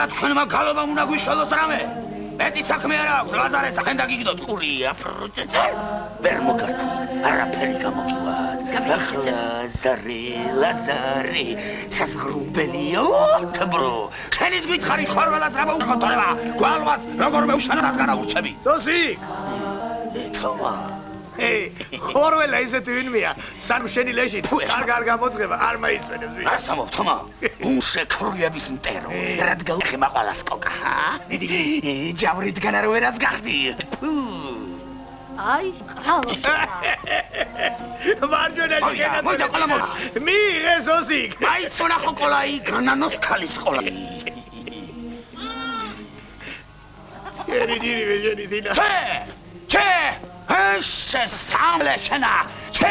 თქვენმა გალობამ უნდა გვიშველოს რამე. მეტი საქმე არ აქვს, ლაზარე სახენ დაგიგდოთ ყურია. ვერ მოგართულით, არაფერი გამოგივათ. ლაზარე, საზღრუბელია, თბრო. შენის გითხარი ხორველად რა მოუხოთოება. გვალვას როგორ მეუშანად განაურჩები. სოსიკ! თომა. ხორველა ისეთი ვინმეა, სანამ შენი ლეში კარგ გამოძღება, არ მაისვენებს ვინ. ასამობ, თომა. უშექრუების მტერო. რადგან ხემა ყოლას კოკა. ჯავრიდან არ ვერას გახდი. აი, ყავს. მარჯვენაში შეგაძე. მოიდა ყოლა მოიდა. მიიღე სოსიკ. მაიცონა ხო ყოლაი, გრანანოს ქალის ყოლა. შენი ძირივე შენი დინა. ჩე! Hışı samleşena! Çe!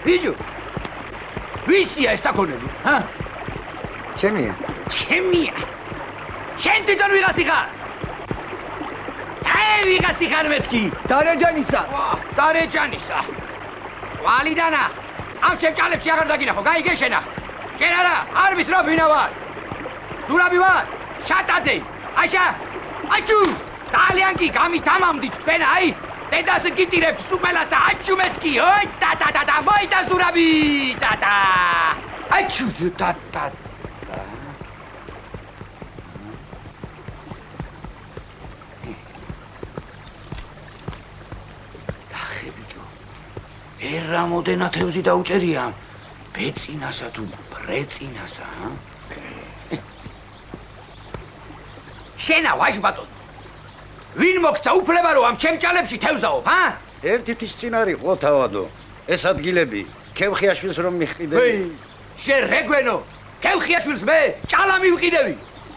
Video! ვისია ეს საკონები? ჰა? ჩემია. ჩემია. შენ თვითონ ვიღაცი ხარ? აი ვიღაცი ხარ მეთქი. დარეჯანისა. დარეჯანისა. ვალიდანა. ამ ჩემ ჭალებში აღარ დაგინახო, გაიგეშენა. შენ არა, არ ვიცი რა ვინა ვარ. დურაბი ვარ. შატაძე. აიშა. აჩუ. ძალიან კი გამითამამდით თქვენ აი. დედას გიტირებთ სუპელას და აჩუ მეთქი. ოი და მოიდა ზურაბი. და. აჩუ და. დახებიჯო. ერამოდენა თევზი დაუჭერია. ბეწინასა თუ ბრეწინასა, ჰა? შენა ვაჟბატონ. ვინ მოგცა უფლება რომ ამ ჩემ ჭალებში თევზაობ, ჰა? ერთი თვის წინ არის ყო თავადო. ეს ადგილები ქევხიაშვილს რომ მიხყიდები. შენ რეგვენო, ქევხიაშვილს მე ჭალა მივყიდები.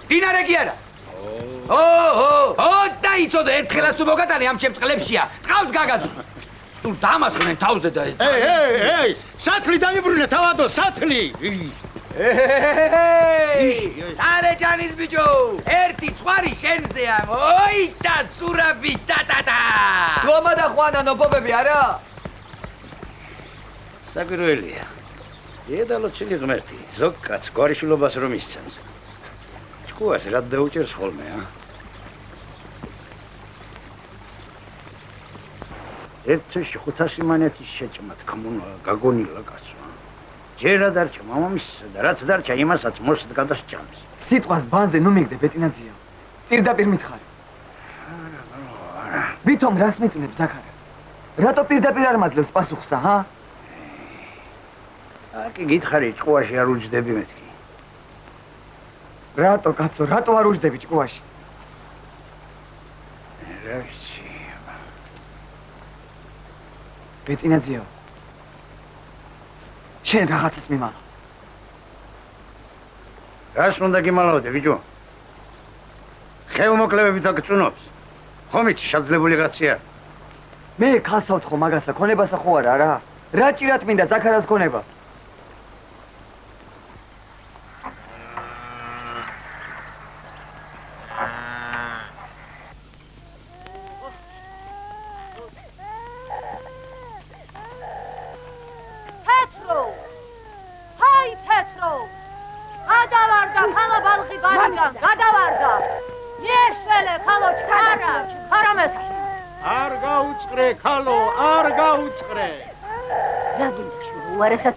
დინარე კი არა. ო, დაიწოდე ერთხელაც თუ მოგატანე ამ ჩემ წყლებშია. ტყავს გაგაძუ. სულ დამასხნენ თავზე და ეი, სათლი დაიბრუნე თავადო, სათლი. დარეჯანის ბიჭო, ერთი ხვარი შენზეა. ოი და ზურაბი და. გომა და ხვანა ნოპობები არა? საკვირველია. დედალო ცილი ღმერთი, ზოგ კაც გვარიშვილობას რომ ისცემს. ჭკუას რად დაუჭერს ხოლმე, ა? ერთში 500 მანეთის შეჭმა თქმულა გაგონილა კაცო. ჯერა დარჩა მამამისსა და რაც დარჩა იმასაც მოსდგა და სჭამს. სიტყვას ბანზე ნუ მიგდე ბეტინაძია. პირდაპირ მითხარი. ვითომ რას მეწუნებ ზაქარა? რატო პირდაპირ არ მაძლევს პასუხსა, ჰა? აკი გითხარი ჭკუაში არ უჯდები მეთქი. რატო კაცო, რატო არ უჯდები ჭკუაში? რა ვიცი. ბეტინაძია. შენ რაღაცას მიმალა. რას უნდა გიმალავდე, ბიჭო? ხელმოკლევებით აგწუნობს. ხომით შეძლებული კაცია. მე ქალსა ვთხო მაგასა, ქონებასა ხო არა რა? რა ჭირათ მინდა ზაქარას ქონება?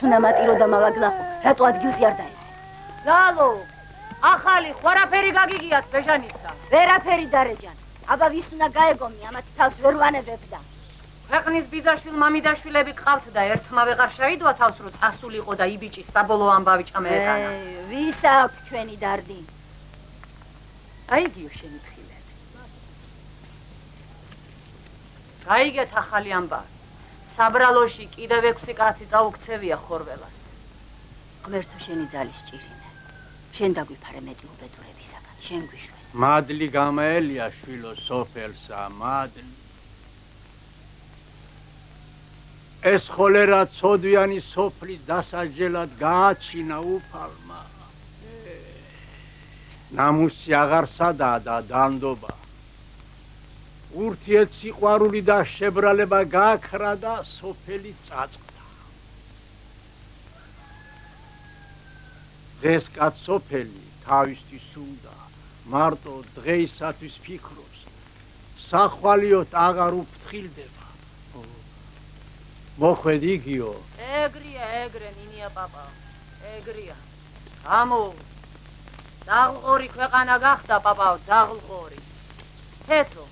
თუ ნამატირო და მავაგლახო, რატო ადგილზე არ დაერე? ლალო, ახალი ხვარაფერი გაგიგიათ ბეჟანისა. ვერაფერი დარეჯან. აბა ვის უნდა გაეგომი, ამათ თავს ვერ ვანებებდა. ქვეყნის ბიძაშვილ მამიდაშვილები ყავთ და ერთმა ვეღარ შევიდვა თავს, რომ წასულიყო და იბიჭის საბოლოო ამბავი ჩამეეტანა. ვის აქვს ჩვენი დარდი? აიგიო შენი ფხილები. გაიგეთ ახალი ამბავი. საბრალოში კიდევ 6 კაცი წაუქცევია ხორველას. ღმერთო შენი ძალის ჭირინე. შენ დაგვიფარე მეტი უბედურებისაგან, შენ გვიშვენ. მადლი გამაელია შვილო სოფელსა, მადლი. ეს ხოლერა ცოდვიანი სოფლის დასაჯელად გააჩინა უფალმა. ნამუსი აღარ სადაა და დანდობა. ურთიერთ სიყვარული და შებრალება გააქრა და სოფელი წაწყდა. დღეს კაც სოფელი თავისთვის უნდა, მარტო დღეისათვის ფიქრობს, სახვალიოთ აღარ უფრთხილდება. მოხვედ იგიო. ეგრია, ეგრე ნინია პაპა, ეგრია. ამო, დაღლყორი ქვეყანა გახდა პაპაო, დაღლყორი. თეთრო,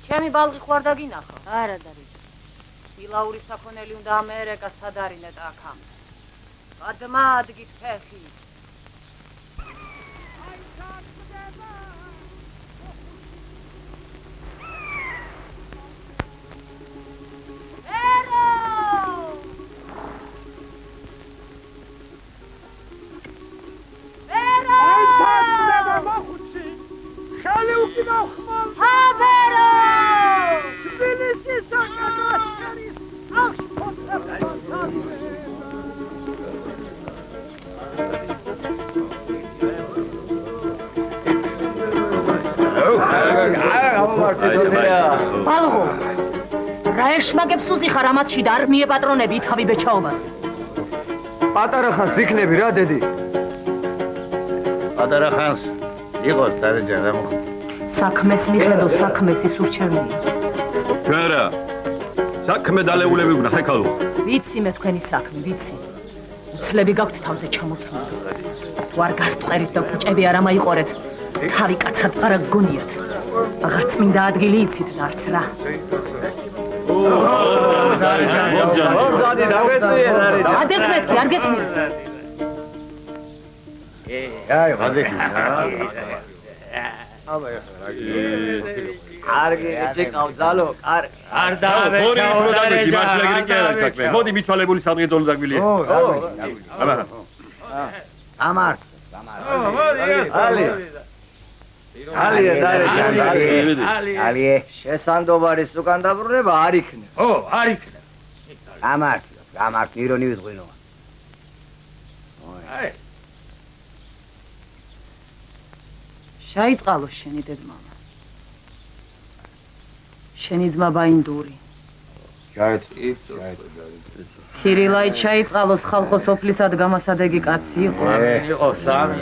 ჩემი ბალღი ხوار დაგინახო. არა დარიჯ. ილაური საქონელი უნდა ამერიკა სადარინეთ აქამ. გადმა ადგით ფეხი. ბალღო, რა ეშმაკებს უზიხარ ამათში და არ მიეპატრონები თავი ბეჩაობას. პატარა ხანს ვიქნები რა დედი. პატარა ხანს იყოს დარეჯან რა მოხდა. საქმეს მიყედო, საქმეს ის ურჩევნია. რა, საქმე დალეულები უნდა ხეკალო. ვიცი მე თქვენი საქმე, ვიცი. უცლები გაქვთ თავზე ჩამოცმული. თუ არ გასტყერით და კუჭები არ ამაიყორეთ, თავი კაცად არ გგონიათ. აღარ წმინდა ადგილი იცით არც რა. ადეკვეთკი, არ გესმით. აი, ვადექი. არგი ეჭეკავ ძალო, არ დავე. ორი უფრო დაგვიჭი, მართლა ეგრე კი არა საქმე. მოდი მიცვალებული სადღეძოლო დაგვილია. აბა. ამართ. ალი. ალია დარეჯან, ალია. შესანდობარის უკან დაბრუნება არ იქნება. არ იქნება. ამართ ირონი ვიძღვინო. შაიწყალო შენი დედმამა. შენი ძმა ბაინდური. თირილაი შაიწყალოს ხალხო სოფლისად გამასადეგი კაცი იყო. იყო სამი.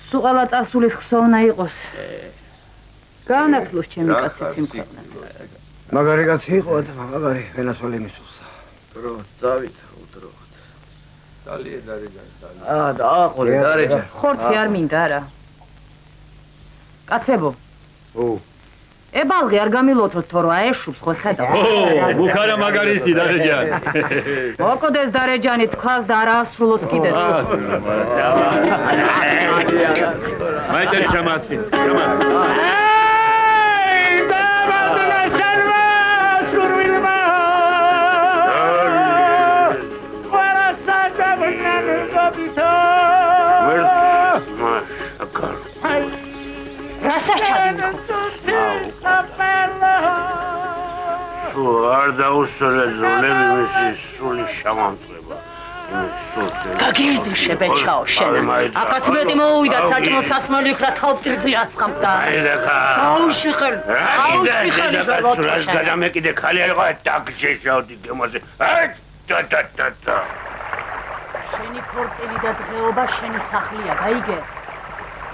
სუყალა წასულის ხსოვნა იყოს. განათლოს ჩემი კაცი სიმქონე. მაგარი კაცი იყო და მაგარი ვენასვალი მისულსა. დროხ წავით, დროხ. დალია დარეჯანი, დალია. დააყოლე დარეჯანი. ხორცი არ მინდა რა. კაცებო. ებალღი არ გამილოთოთ თორე აეშუბს ხო ხედავ. ბუქარა მაგარი იცი დარეჯანი. მოკოდეს დარეჯანი თქვას და არ აასრულოს კიდეც. მაიტერი ჩამასი, ჩამასი. რასაც ჩადიმიხო? არ დაუსწრე ზოლები მისი სული შამამწლება. გაგიჟდი შებეჩაო შენ. აკაც მეტი მოუვიდა საჭმელ სასმელი იქ რა თავპირზე ასხამდა. აუში ხელი. აუში ხელი რას გადამეკიდე ხალი იყო დაგშეშავდი გემოზე. და. შენი ქორწილი და დღეობა შენი სახლია, გაიგე?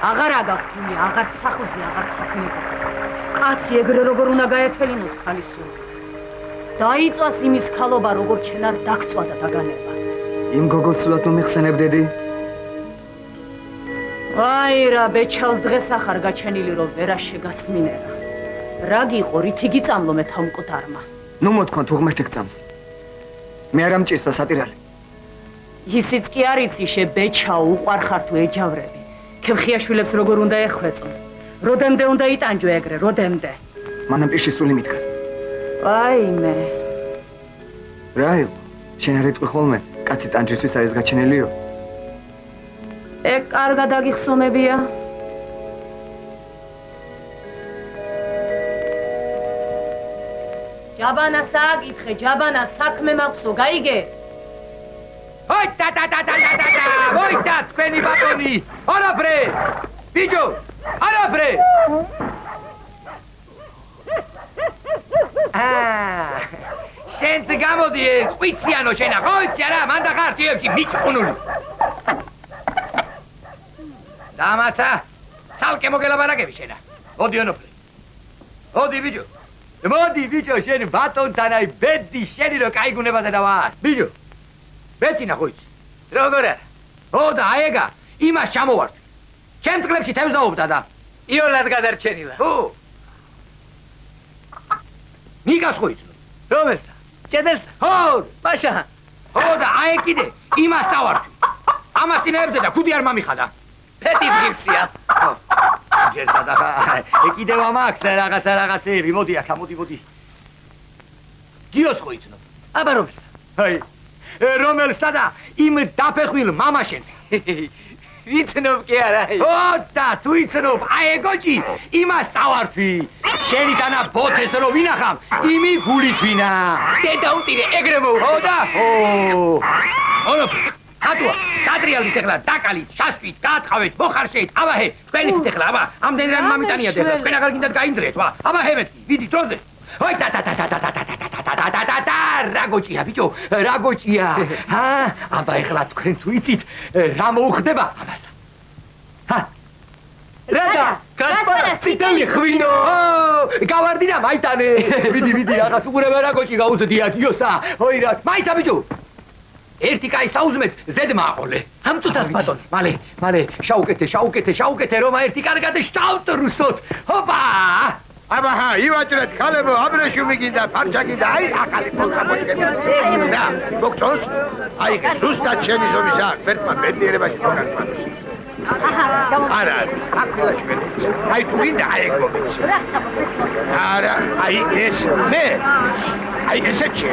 აღარ აგაქვი, აღარ სახლზე, აღარ საქმეზე. კაცი ეგრე როგორ უნდა გაეთელინოს ხალის სულ. დაიწვას იმის ხალობა როგორ შენ არ დაგწვა და დაგანება. იმ გოგოს ცუდად მომიხსენებდედი? აი რა ბეჩავს დღეს ახარ გაჩენილი რომ ვერა შეგასმინერა. რა გიყო რითი გიწამლო მე თავმკვდარმა. ნუ მოთქვან თუ ღმერთი გწამს. მე არ ამჭირსა სატირალი. ისიც კი არ იცი შე ბეჩაო უყვარ ხარ თუ ეჯავრები. ქემხიაშვილებს როგორ უნდა ეხვეწონ. როდემდე უნდა იტანჯო ეგრე, როდემდე. მანამ პირში სული მიდგას. ვაიმე. რა იყო? შენ არ ეტყვი ხოლმე, კაცი ტანჯვისთვის არის გაჩენილიო? ეგ კარგად აგიხსომებია. ჯაბანა სააკითხე, ჯაბანა საქმე მაქვსო, გაიგე? ой და ვოიდა თქვენი ბატონი არაფრე ბიჯო არაფრე შენც გამოდი ყვიციანო შენა ხო იცი არა მანდა ხარტიებში მიჭყუნული დამაცა ცალკე მოგელაბარაგები შენა მოდი ონოფლე მოდი ბიჯო შენ ბატონთან აი ბედი შენი რო кайგუნებაზე დავარ ბიჯო ბეცინა ხო იცი როგორ არა ო და აეგა იმას ჩამოვარდი ჩემ ტკლებში თევზ დაობდა და იოლად გადარჩენილა ხო ნიკას ხო იცნო რომელსა ჭედელსა ხო პაშა ხო და აი კიდე იმას დავარდი ამას წინებდა და ქუდი არ მომიხადა ფეთის ღირსია ხო ჯერსა და კიდევ ამაქვს რაღაცეები მოდი აქა მოდი გიოს ხო იცნო აბა რომელსა აი რომელსა და იმ დაფეხვილ მამაშენს ვიცნობ კი არა ო და თუ იცნობ აი ეგოჭი იმას ავართვი შენი დანა ბოთეს რო ვინახავ იმი გულითვინა დედა უტირე ეგრე მოუხო და ო ონო ხატუა დატრიალით ეხლა დაკალით შასვით გაათხავეთ მოხარშეთ აბაჰე თქვენიც ეხლა აბა ამდენ რამ მამიტანია ეხლა თქვენ აღარ გინდათ გაინძრეთ ვა აბაჰე მეთქი ვიდი დროზე ой და რაგოჭია ბიჭო რაგოჭია აბა ეხლა თქვენ თუ იცით რა მოუხდება ამასა რადა კასპარას ციტელი ხვინო გავარდი და მაიტანე ვიდი რაღაც უყურება რაგოჭი გაუზდია დიოსა ой რა მაიცა ბიჭო ერთი კაი საუზმეც ზედმა აყოლე ამ წუთას ბატონი მალე შაუკეთე რომა ერთი კარგად შავთ რუსოთ ჰოპა აბა ივაჭრეთ ხალებო აბრეშუმი გინდა ფარჩაკი და აი ახალი ფოლსა მოჭკები და მოგწონს აი ზუსტად შენი ზომის აქვს ერთმა ბედნიერებაში მოგარკვანოს არა აკულაში მეტი აი თუ გინდა აი ეგ მოგიცი არა აი ეს მე აი ესეჩი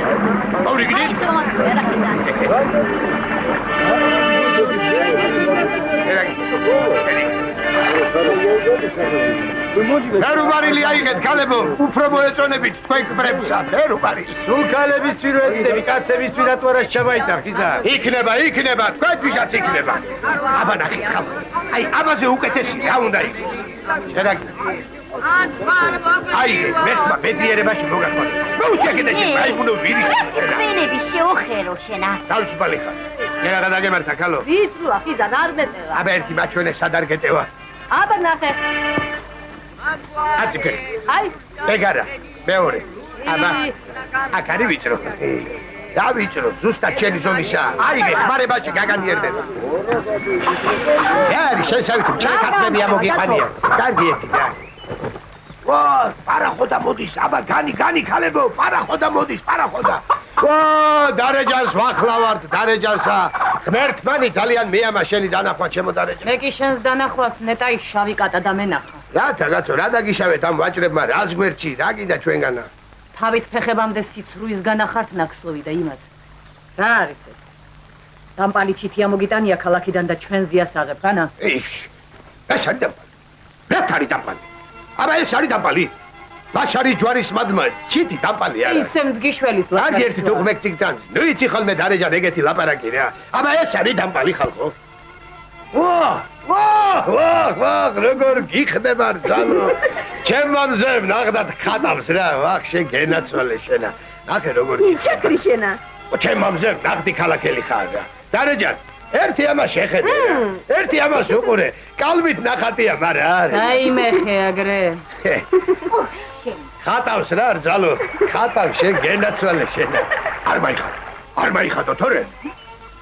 მოვრიგდით ფერუბარილი აიღეთ ქალებო უფრო მოეწონებით თქვენ კბრებსა ფერუბარილი სულ ქალების ვიროეთები კაცების ვირატვარას ჩამაიტახ ისა იქნება თქვენთვისაც იქნება აბა ნახე ხალხო აი აბაზე უკეთესი რა უნდა იყოს შედაგ აი მეთქვა ბედნიერებაში მოგაყვანო მოუჩეკიდე შენ აი ბუნო ვირიში თქვენები შეოხერო შენა დავჭბალი ხარ შენ რა დაგემართა ქალო ვიცრუა ხიზან არ მეტევა აბა ერთი მაჩვენე სადარ გეტევა აბა ნახე აწიფე აი ეგარა მეორე აბა აქ არის ვიწრო დავიწრო ზუსტად ჩემი ზონისა აიგე ხმარებაში გაგანიერდება არის შესავით ჩაკატები ამოგიყვანია კარგი ერთი და ვა პარახოდა მოდის აბა განი ქალებო პარახოდა მოდის პარახოდა ვა დარეჯანს ვახლავართ დარეჯანსა ღმერთმანი ძალიან მეამა შენი დანახვა ჩემო დარეჯან მე კი შენს დანახვას ნეტაი შავი კატა და მენახა რათა გაცო რა დაგიშავეთ ამ ვაჭრებმა რას გვერდში რა გინდა ჩვენგანა თავით ფეხებამდე სიცრუის განახართ ნაკსლოვი და იმად რა არის ეს დამპალი ჩითია მოგიტანია ქალაქიდან და ჩვენ ზიასაღებ განა ეს არის დამპალი რა თარი დამპალი აბა ეს არის დამპალი ლაშარი ჯვარის მადმა ჩიტი დამპალი არა ისე მძგიშველის ლაპარაკი ერთი თუ მეკციგთან ნუ იცი ხოლმე დარეჯან ეგეთი ლაპარაკი რა აბა ეს არის დამპალი ხალხო ვა როგორ გიხდება ძალო ჩემ მამზემ ნახდათ ხატავს რა ვახ შენ გენაცვალე შენა ნახე როგორ ჩაკრი შენა ჩემ მამზემ ნახდი ქალაქელი ხარ რა დარეჯან ერთი ამას შეხედე რა ერთი ამას უყურე კალმით ნახატია მაგრამ არა აი მეხე აგრე ხატავს რა ძალო ხატავს შენ გენაცვალე შენა არ მაიხატო თორე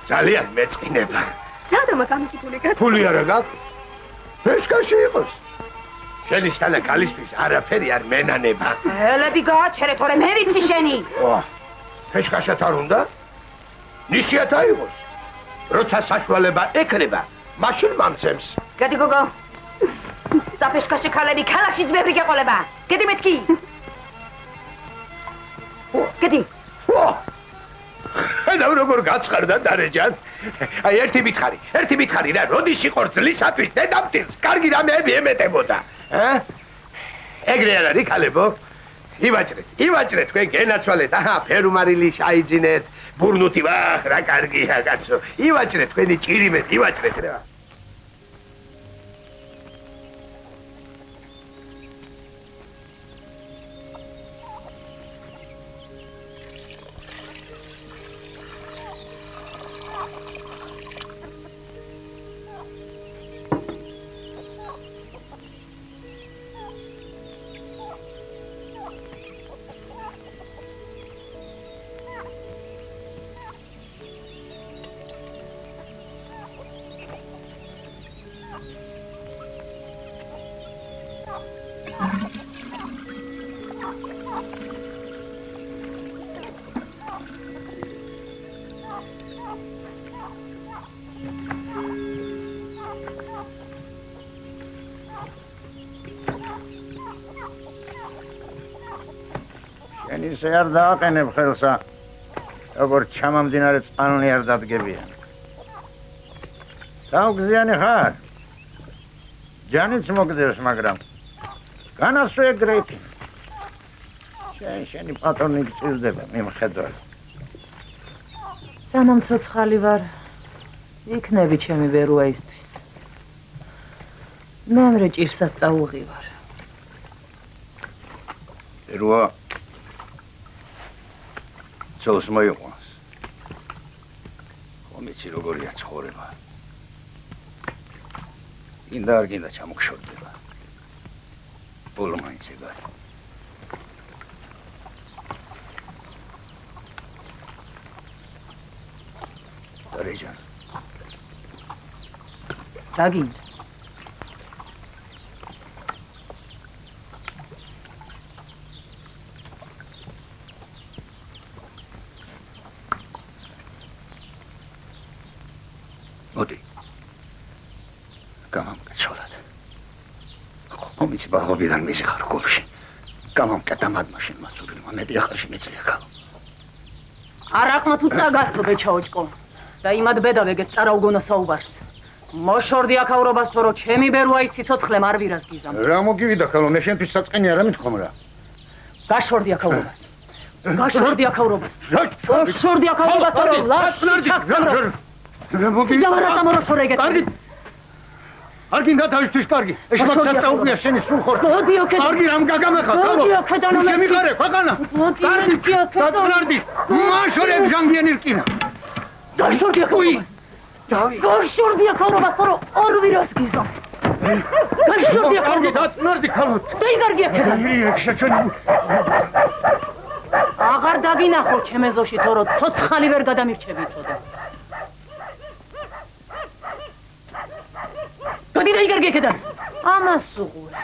ძალიან მეწყინება სადა მაგამისი ფული გაქვს ფული არა გაქვს ფეშკაში იყოს შენი სტანა კალისტრის არაფერი არ მენანება ელები გააჩერე თორე მე ვიცი შენი ფეშკაშად არ უნდა ნისიათ აიღოს როცა საშუალება ეკრება მაშინ მამცემს გადი გოგო საფეშკაში ქალები ქალაქში ძმები გეყოლება გედი მეთქი გედი და როგორ გაცხარდა დარეჯან აი ერთი მითხარი რა როდის იყო ძლისათვის დედამთილს კარგი რამეები ემეტებოდა ეგრე არ არის ქალებო ივაჭრეთ თქვენ გენაცვალეთ აჰა ფერუმარილი შაიძინეთ ბურნუთი ვახ რა კარგია კაცო ივაჭრეთ თქვენი ჭირიმეთ ივაჭრეთ რა ისე არ დააყენებ ხელსა როგორც ჩამამდინარე წყალნი არ დადგებიან გაუგზიანი ხარ ჯანიც მოგდევს მაგრამ განასვე ეგრეთი შენი პატრონი გწირდება მიმხედველი სანამ ცოცხალი ვარ იქნები ჩემი ბერუაისთვის მემრე ჭირსაც წაუღივარ ბერუა ცოლს მოიყვანს ხომიცი როგორია ცხოვრება გინდა არ გინდა ჩამოგშორდება ბოლო მაინც ეგარი დარეჯან დაგინდა მოდი გამამკაცოლად ხომიცი ბაღობიდან მიზიხარ გულში გამამკეთა მადმაშინ მასურილმა მეტი ახალში მეწია ქალო არაყმა თუ წაგათო ბეჩაოჭკო და იმად ბედა ვეგეთ წარაუგონა საუბარს მოშორდი აქაურობას თორო ჩემი ბერუაის სიცოცხლემ არ ვირას გიზამ რა მოგივიდა ქალო მე შენთვის საწყენი არა მithom რა გაშორდი აქაურობას თორო ლაში ჩაქცნრო რა მოგივიდა და მოროშორეგეთ კარგი არ გინდა თავისთვის კარგი ეს მაგსაც წაუღია შენი სულ ხორ მოდი ოქედან კარგი რამ გაგამეხა ქალო შემიღარე ქვეყანა კარგი დაწნარდი მაშორებ ჟანგიანი რკინა გაშორდი აქაურობას თორო ორ ვირას გიზამ გაშორდი აქაურობას დაწნარდი ქალო დაიგარგი აქედან ირიექ შეჩვენი დაგინახო ჩემეზოში თორო ცოცხალი ვერ გადამირჩები იწოდა. გადი და იგარგი ეკედან. ამას უღურა.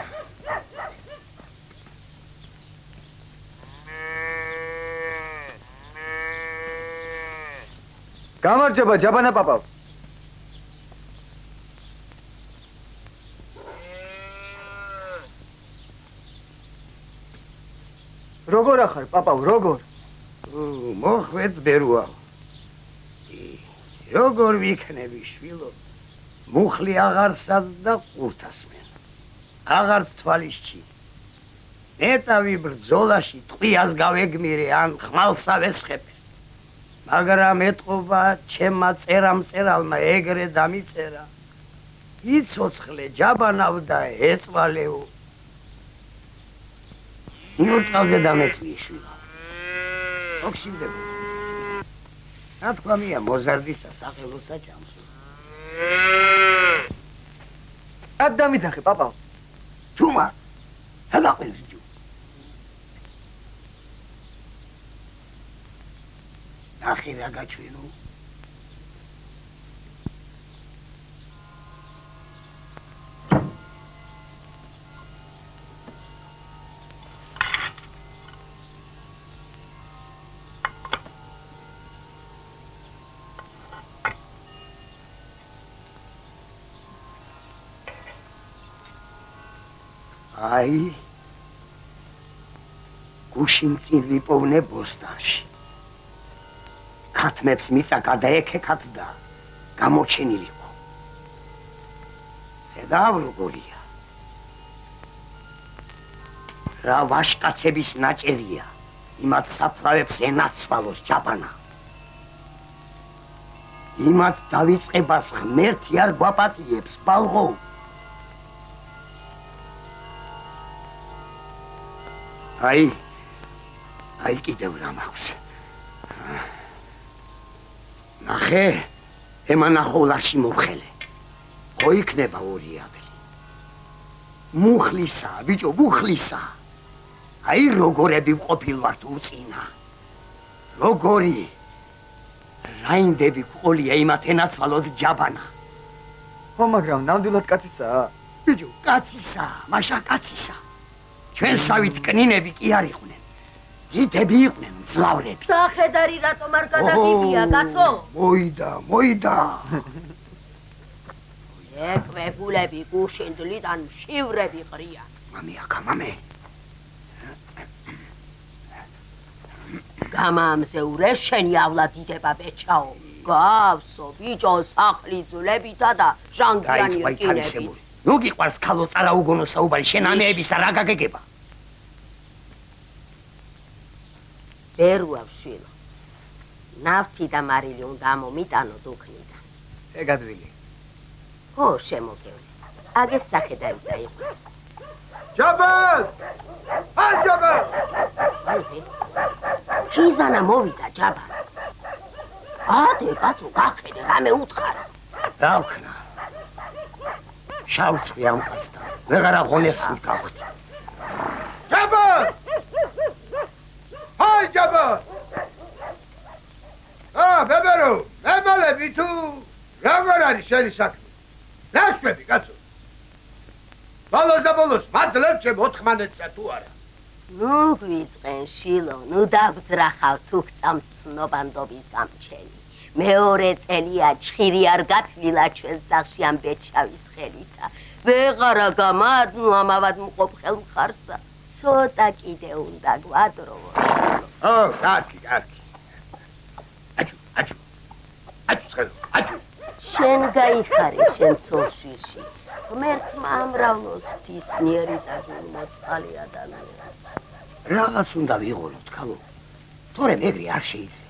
გამარჯობა ჯაბანა პაპავ. როგორ ახარ პაპავ, როგორ? მოხვედ ბერუა. როგორ ვიქნები შვილო? მუხლი აღარსად და ყურთასმენ. აღარც თვალის ჩი. ნეტავი ბრძოლაში ტყვიას გავეგმირე ან ხმალსა ვესხებ. მაგრამ ეტყობა ჩემმა წერამწერალმა ეგრე დამიწერა. იცოცხლე ჯაბანავ და ეწვალეო. იურწყალზე დამეწვიე შვილო. ოქშინდება. რა თქვა მია მოზარდისა სახელოსა ჭამს. რად დამიძახე პაპავ? თუმა. რა გაყენს ჯუ? ნახე რა გაჩვენო. აი გუშინ წინ ვიპოვნე ბოსტანში. ქათმებს მიწა გადაეკეკათ და გამოჩენილიყო. ხედავ როგორია. რა ვაშკაცების ნაჭერია. იმათ საფლავებს ენაცვალოს ჯაბანა. იმათ დავიწყებას ღმერთი არ გვაპატიებს ბალღო. აი კიდევ რა მაქვს. ნახე, ემანახოლაში მოხელე. ხო იქნება ორი აბელი. მუხლისა, ბიჭო, მუხლისა. აი როგორები ვყოფილვართ უწინა. როგორი რაინდები ყოლია იმათ ენაცვალოთ ჯაბანა. ხო, მაგრამ ნამდვილად კაცისაა? ბიჭო, კაცისა, მაშა კაცისა. ჩვენსავით კნინები კი არ იყვნენ. დიდები იყვნენ, მძლავრები. სახედარი რატომ არ გადაგიბია, კაცო? მოიდა. ეკვებულები გუშინდლიდან შივრები ყრია. მამე. გამამზეურე შენი ავლა დიდება ბეჭაო. გავსო ბიჭო სახლის ძვლებითა და ჟანგიანი რკინებით. ნუ გიყვარს ქალო წარაუგონო საუბარი შენ ამეებისა რა გაგეგება? ბერუა შვილო. ნავთი და მარილი უნდა მომიტანო დუქნიდან. ეგ ადვილი. ხო, შემოგევლე. აგეს სახედარი წაიყვანე. ჯაბან! ჯაბან! ხიზანა მოვიდა ჯაბან. ათე კაცო გახედე რამე უთხარა. რა ვქნა? შავწვი ამ კაცთან. ვეღარ აღონეს მგავხდი. ჯაბან! ჯაბან! ბებერო, მემალები თუ როგორ არის შენი საქმე? ნაშვები კაცო. ბოლოს და ბოლოს მაძლევ ჩემ 14-ცა თუ არა. ნუ გვიწყენ შილო, ნუ დაგძრახავ თუ გწამცნობანდობის გამჩენი. მეორე წელია ჩხირი არ გათლილა ჩვენ სახლში ამ ბეჭავის ხელითა. ვეღარა გამადნო ამავად მყოფ ხელმხარსა. ცოტა კიდე უნდა გვადროვო. კარგი. აჩუ. შენ გაიხარე შენ ცოლშვილში. ღმერთმა ამრავლოს ფისნიერი და გულმოწყალი ადამიანები. რაღაც უნდა ვიღოლოთ, ქალო. თორემ ეგრე არ შეიძლება.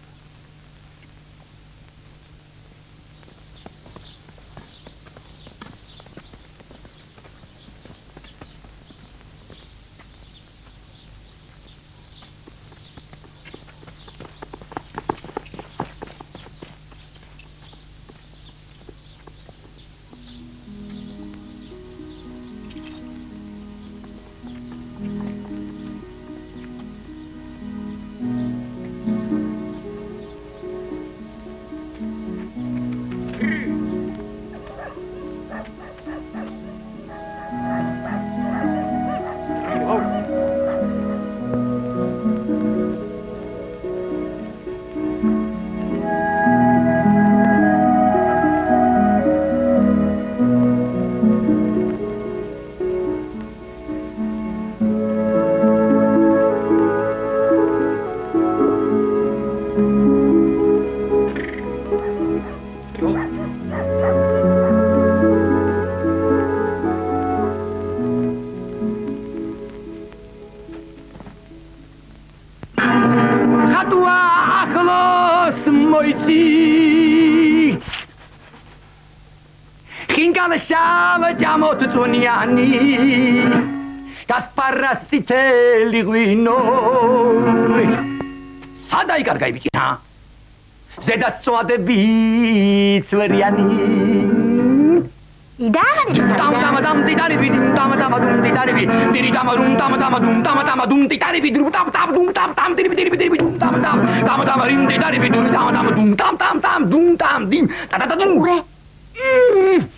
ჭამოთ წვნიანი გასპარას წითელი ღვინო სადა იკარგა იბიჭინა ზედა წვადები ცვერიანი Dam titari bi dum titari bi diri dam titari bi dum tam diri bi dum tam rim titari bi dum tam dim ta dum ure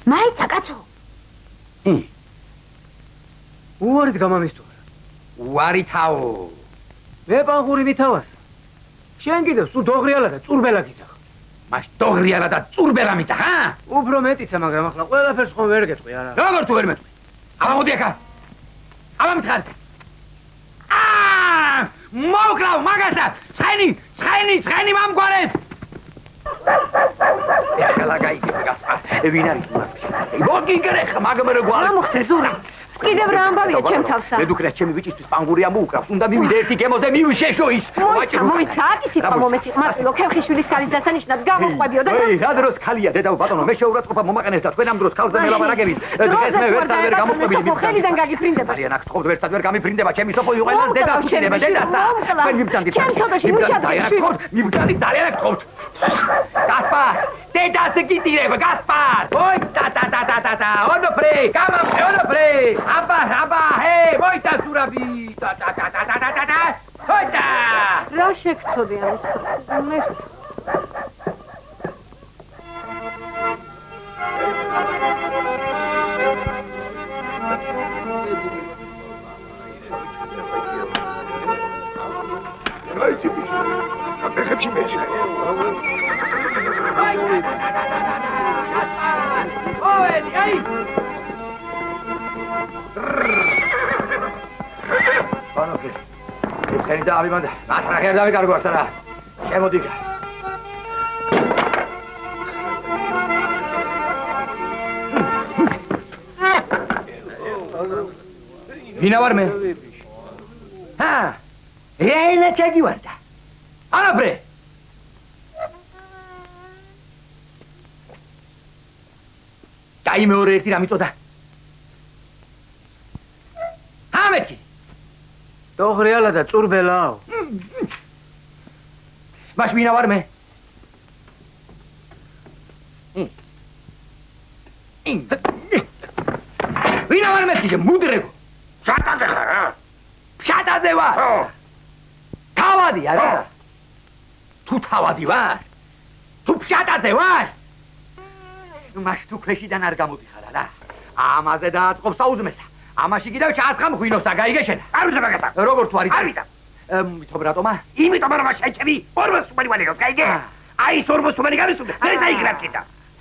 mai takatso უარით გამამისთვალა. უარი თაო მე პანხური მითავას. შენ კიდევ სულ დოღრიალა და წურბელა გიძახ. მას დოღრიალა და წურბელა მითახ, ა? უფრო მეტიცა, მაგრამ ახლა ყველაფერს ხომ ვერ გეტყვი არა. როგორ თუ ვერ მეტყვი? აბა მოდი ახლა. აბა მითხარ. აა! მოკლავ მაგასა. ცხენი მამგვარეთ. ეხლა გაიგე გასა. ვინ არის მაგ? მოგი გრეხ მაგრამ გვალ. მოხდე ზური. კიდევ რა ამბავია ჩემ თავსა? მედუქრეს ჩემი ვიჭისთვის პანგურია მოუკრავს. უნდა მივიდე ერთი გემოზე მივშეშო ის. მომიცადი სიტყვა მომეცი. მარტო ქერხიშვილის ქალის დასანიშნად გამოყვებიო და რა დროს ხალია დედა ბატონო მე შეურაცხყოფა მომაყენეს და თქვენ ამ დროს ხალზე მელაპარაკებით. დღეს მე ვერცად ვერ გამოყვებილი. ხელიდან გაგიფრინდება. არიან აქ თხოვთ ვერცად ვერ გამიფრინდება ჩემი სოფო იყველას დედა ხდება დედასა. თქვენ მიბრძანდით. ჩემ თოდაში მიბრძანდით ძალიან აქ თხოვთ. გასპარ დედას გიტირებ გასპარ. ოი და ონოფრე ონოფრე აბა ჰე მოიცა სურაბი და ჰოიტა რა შეგწოდია მე რაიცი აბეხებში მეჭრე ოი აი ბანოკი ხელი და ავიმანდა მართლა ხელი დავიკარგო ახლა რა შემოდი ვინა ვარ მე ჰა ენა ჩაგივარდა ანაბრე დაი მეორე ერთი რა მიწოდა ამეთი დოღრიალა და წურბელაო მას ვინა ვარ მე ვინა ვარ მე კიდე მუდრეგო შატაზე ხარ რა შატაზე ვარ თავადი არა თუ თავადი ვარ თუ შატაზე ვარ მას თუ ქვეშიდან არ გამოდიხარ რა ამაზე დააწყობს საუზმესა ამაში კიდევ ჩაასხამ ღვინოსა გაიგეშენა არ ვიცი მაგასა როგორ თუ არის არ ვიცი მითომ რატომა იმიტომ რომ შეჭები 40 სუმანი ვანეგოს გაიგე აი 40 სუმანი გამისუნდა მე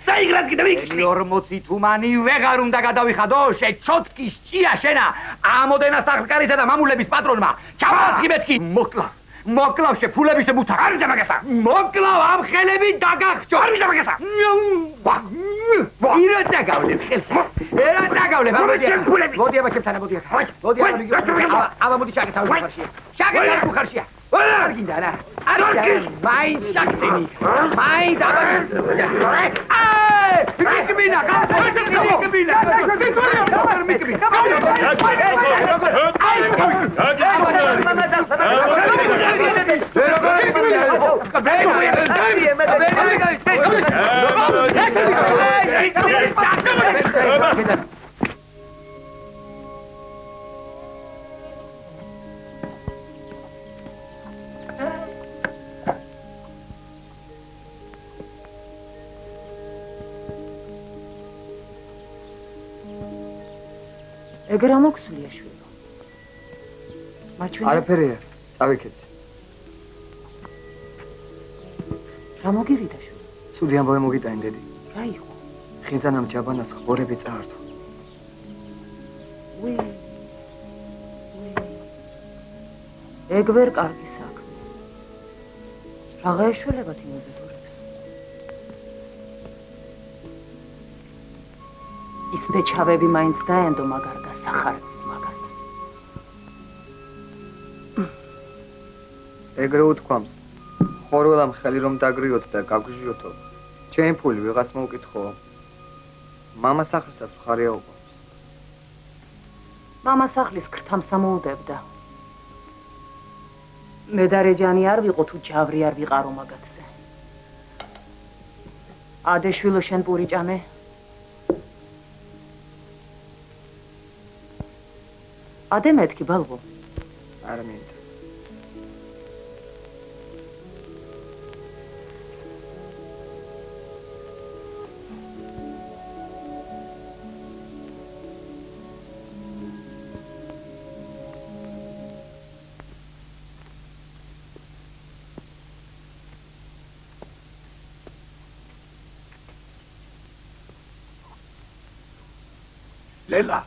საიგრად კიდე ვიქში 40 თუმანი ვეღარ უნდა გადავიხადო შეჩოტკის ჭია შენა ამოდენა სახლკარისა და მამულების პატრონმა ჩავასხი მეთქი მოკლავ შეფულების მუთა არ ვიცი მაგასა მოკლავ ამ ხელები დაგახჭო არ ვიცი მაგასა ირა დაგავლებ ხელს ერა დაგავლებ მოდი აბა ჩემთან მოდი აბა მოდი შაკეთავი ხარშია არ გინდა რა არ გინდა მაინც შაკეთენი მაინც აბა მიკბინა ეგ რა მოხსულია შვილო? მაჩვენე? არაფერია, წავიქეცი. რა მოგივიდა შვილო? სული ამბავე მოგიტანი დედი. გაიღო. ხინძანამ ჯაბანას ხორები წაართო. უი. ეგ ვერ კარგი საქმე. რაღა ეშველებათ იმებეთურებს. ის ბეჩავები მაინც დაენდო მაგარ გასახარებს მაგას. ეგრე უთქვამს. ხორველამ ხელი რომ დაგრიოთ და გაგჟიოთო. ჩემი ფული ვიღაც მოუკითხო. მამა სახლსაც მხარი აუყობს. მამასახლის ქრთამს ამოუდებდა. მე და რეჯანი არ ვიყო თუ ჯავრი არ ვიყარო მაგათზე. ადეშვილო შენ პური ჭამე? ადე მეთქი ბალბო. არ მინდა. ლელა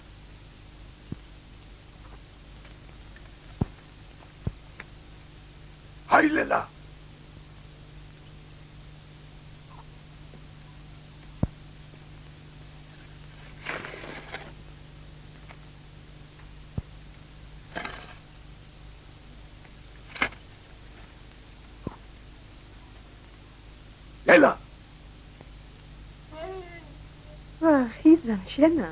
Hai Lela. Lela. ხიზან შენა.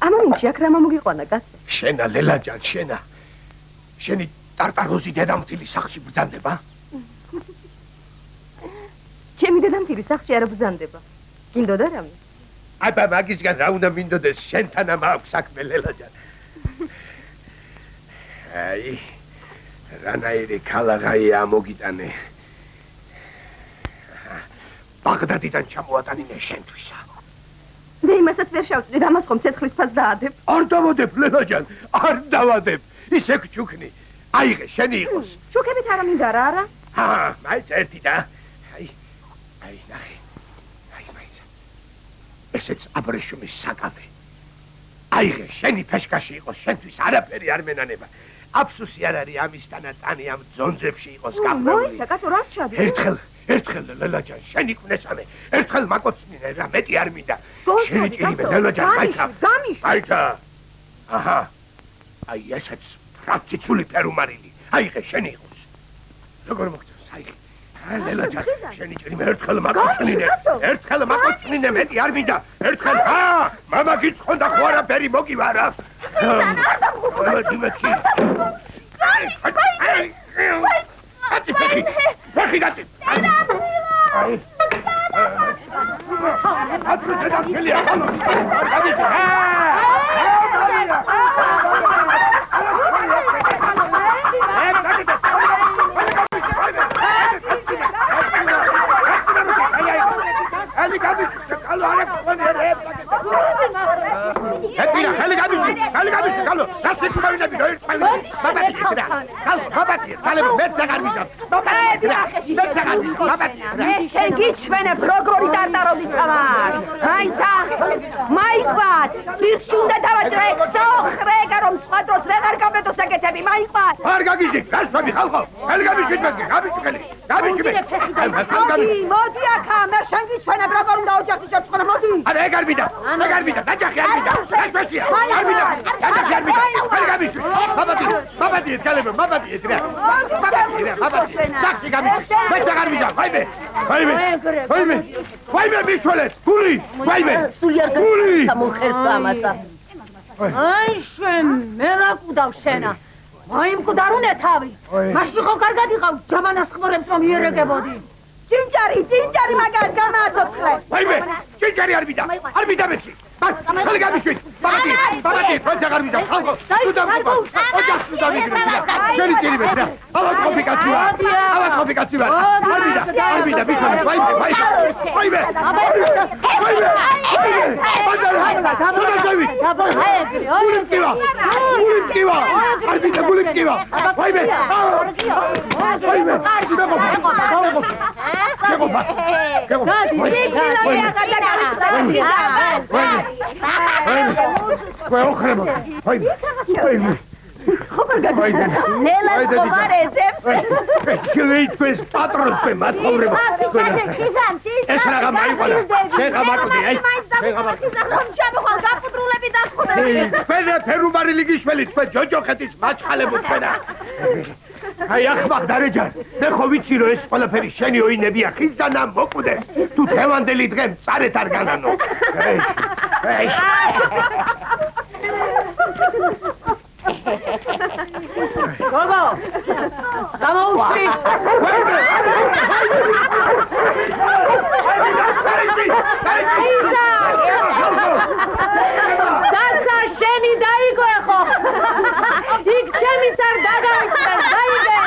ამამინჩი აქ რა მომიგიყვანა კაცო? შენა ლელაჯან შენა. შენი ტარტაროზი დედამთილი სახში ბრძანდება? ჩემი დედამთილი სახში არ ბრძანდება. გინდოდა რამე? აბა მაგისგან რა უნდა მინდოდეს შენთან მაქვს საქმე ლელაჯან. აი რანაირი ქალაღაი ამოგიტანე. ბაღდადიდან ჩამოატანინე შენთვისა. მე იმასაც ვერ შევწვდით, ამას ხომ ცეცხლის ფას დაადებ? არ დავადებ ლელაჯან, არ დავადებ. ისე გჩუქნი. აიღე, შენი იყოს. ჩუქებით არა მინდა რა არა? მაინც ერთი და. აი ნახე. აი მაინც. ესეც აბრეშუმის საკავე. აიღე, შენი ფეშკაში იყოს, შენთვის არაფერი არ მენანება. აფსუსი არ არის ამისთანა ტანი ამ ძონძებში იყოს გაბრეული. მოიცა, კაცო, რას ჩადი? ერთხელ ლელაჯან, შენი კვნესამე, ერთხელ მაკოცმინე რა, მეტი არ მინდა. შენი ჭირიმე ლელაჯან, მაიცა. მაიცა. აჰა. აი ესეც ფრაციცული ფერუმარილი. აიღე, შენი იყოს. როგორ მოგწონს, აიღე. ლელაჯან, შენი ჭირიმე ერთხელ მაკოცმინე. ერთხელ მაკოცმინე, მეტი არ მინდა. ერთხელ, მამა გიცხონდა ხო არაფერი მოგივა რა. შენ გიჩვენებ როგორი ტარტაროზი წამარ. აიცა, მაიყვათ, პირში უნდა დავაჭრე, სოხრეგა რომ სხვა დროს ვეღარ გამედოს აკეთები, მაიყვათ. არ გაგიჟდი, გასვამი ხალხო, ხელი გამიშვით მეთქი, გამიშვით. მოდი აქა, მე შენ გიჩვენებ როგორ უნდა ოჯახი შეწყონა, მოდი. არა, ეგ არ მინდა, დაჯახი არ მინდა, გასვაშია, არ მინდა, დაჯახი არ მინდა, ხელი გამიშვით. მაბადიეთ, გალებრო, მაბადიეთ რა. სახში გამიშვით, მე აღარ მინდა, ვაიმე, მიშველეთ, გული, ვაიმე. გული. სამხერს ამაცა. აი შენ, მე რა კუდავ შენა. აი მკვდარუნე თავი. მაშინ ხო კარგად იყავ ჯამანასხმორებს რომ იერეგებოდი. ჭინჭარი მაგარ გამააცოცხლე. ვაიმე, ჭინჭარი არ მინდა მეთქი. ხელი გამიშვით, ბაბადიეთ, მე აღარ მინდა, ხალხო, თუდამობა, ოჯახს უნდა მიგრეთ. შენი ჭირიმე რა. ავად კომპლიკაცია. არ მინდა, მიშველეთ, ვაიმე. ნელას ხომარეზებს. ჩვენს პატრონს ქვენ მათხოვრება. ეს რაღა მაიყვანა. შენ გამარტოდი, აი. თქვენ ფერუმარილი გიშველი, თქვენ ჯოჯოხეთის მაჩხალებო თქვენა. აი ახმარ დარეჯან, მე ხო ვიცი რომ ეს ყველაფერი შენი ოინებია, ხიზანა მოკვდე. თუ დღევანდელი დღე მწარეთ არ განანო. იმის არ დაგავიწყდეს, გაიგე.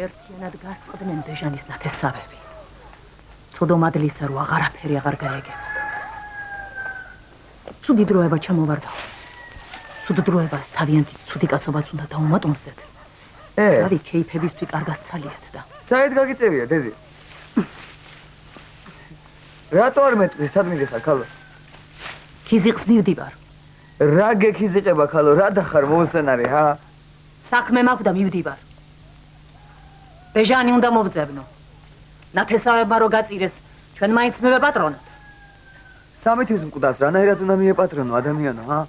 ერთიანად გასწყდნენ ბეჟანის ნათესავები. ცუდომადლისა რო აღარაფერი აღარ გაეგებოდა. ცუდი დროება ჩამოვარდა. ცუდ დროებას თავიანთი ცუდი კაცობაც უნდა დაუმატონსეთ. რავი, კეიფებისთვის კარგად ცალიათ და. საერთოდ გაგიწევია, დედი. რატო არ მეტყვი, სად მიდიხარ, ქალო? ქიზიყს მივდივარ. რა გექიზიყება, ქალო, რა დახარ მოუსწენარი, ჰა? საქმე მაქვს და მივდივარ. ბეჟანი უნდა მოვძებნო. ნათესავებმა რო გაწირეს, ჩვენ მაინც მივეპატრონოთ. სამეთვის მკვდას რანაირად უნდა მიეპატრონო ადამიანო, ჰა?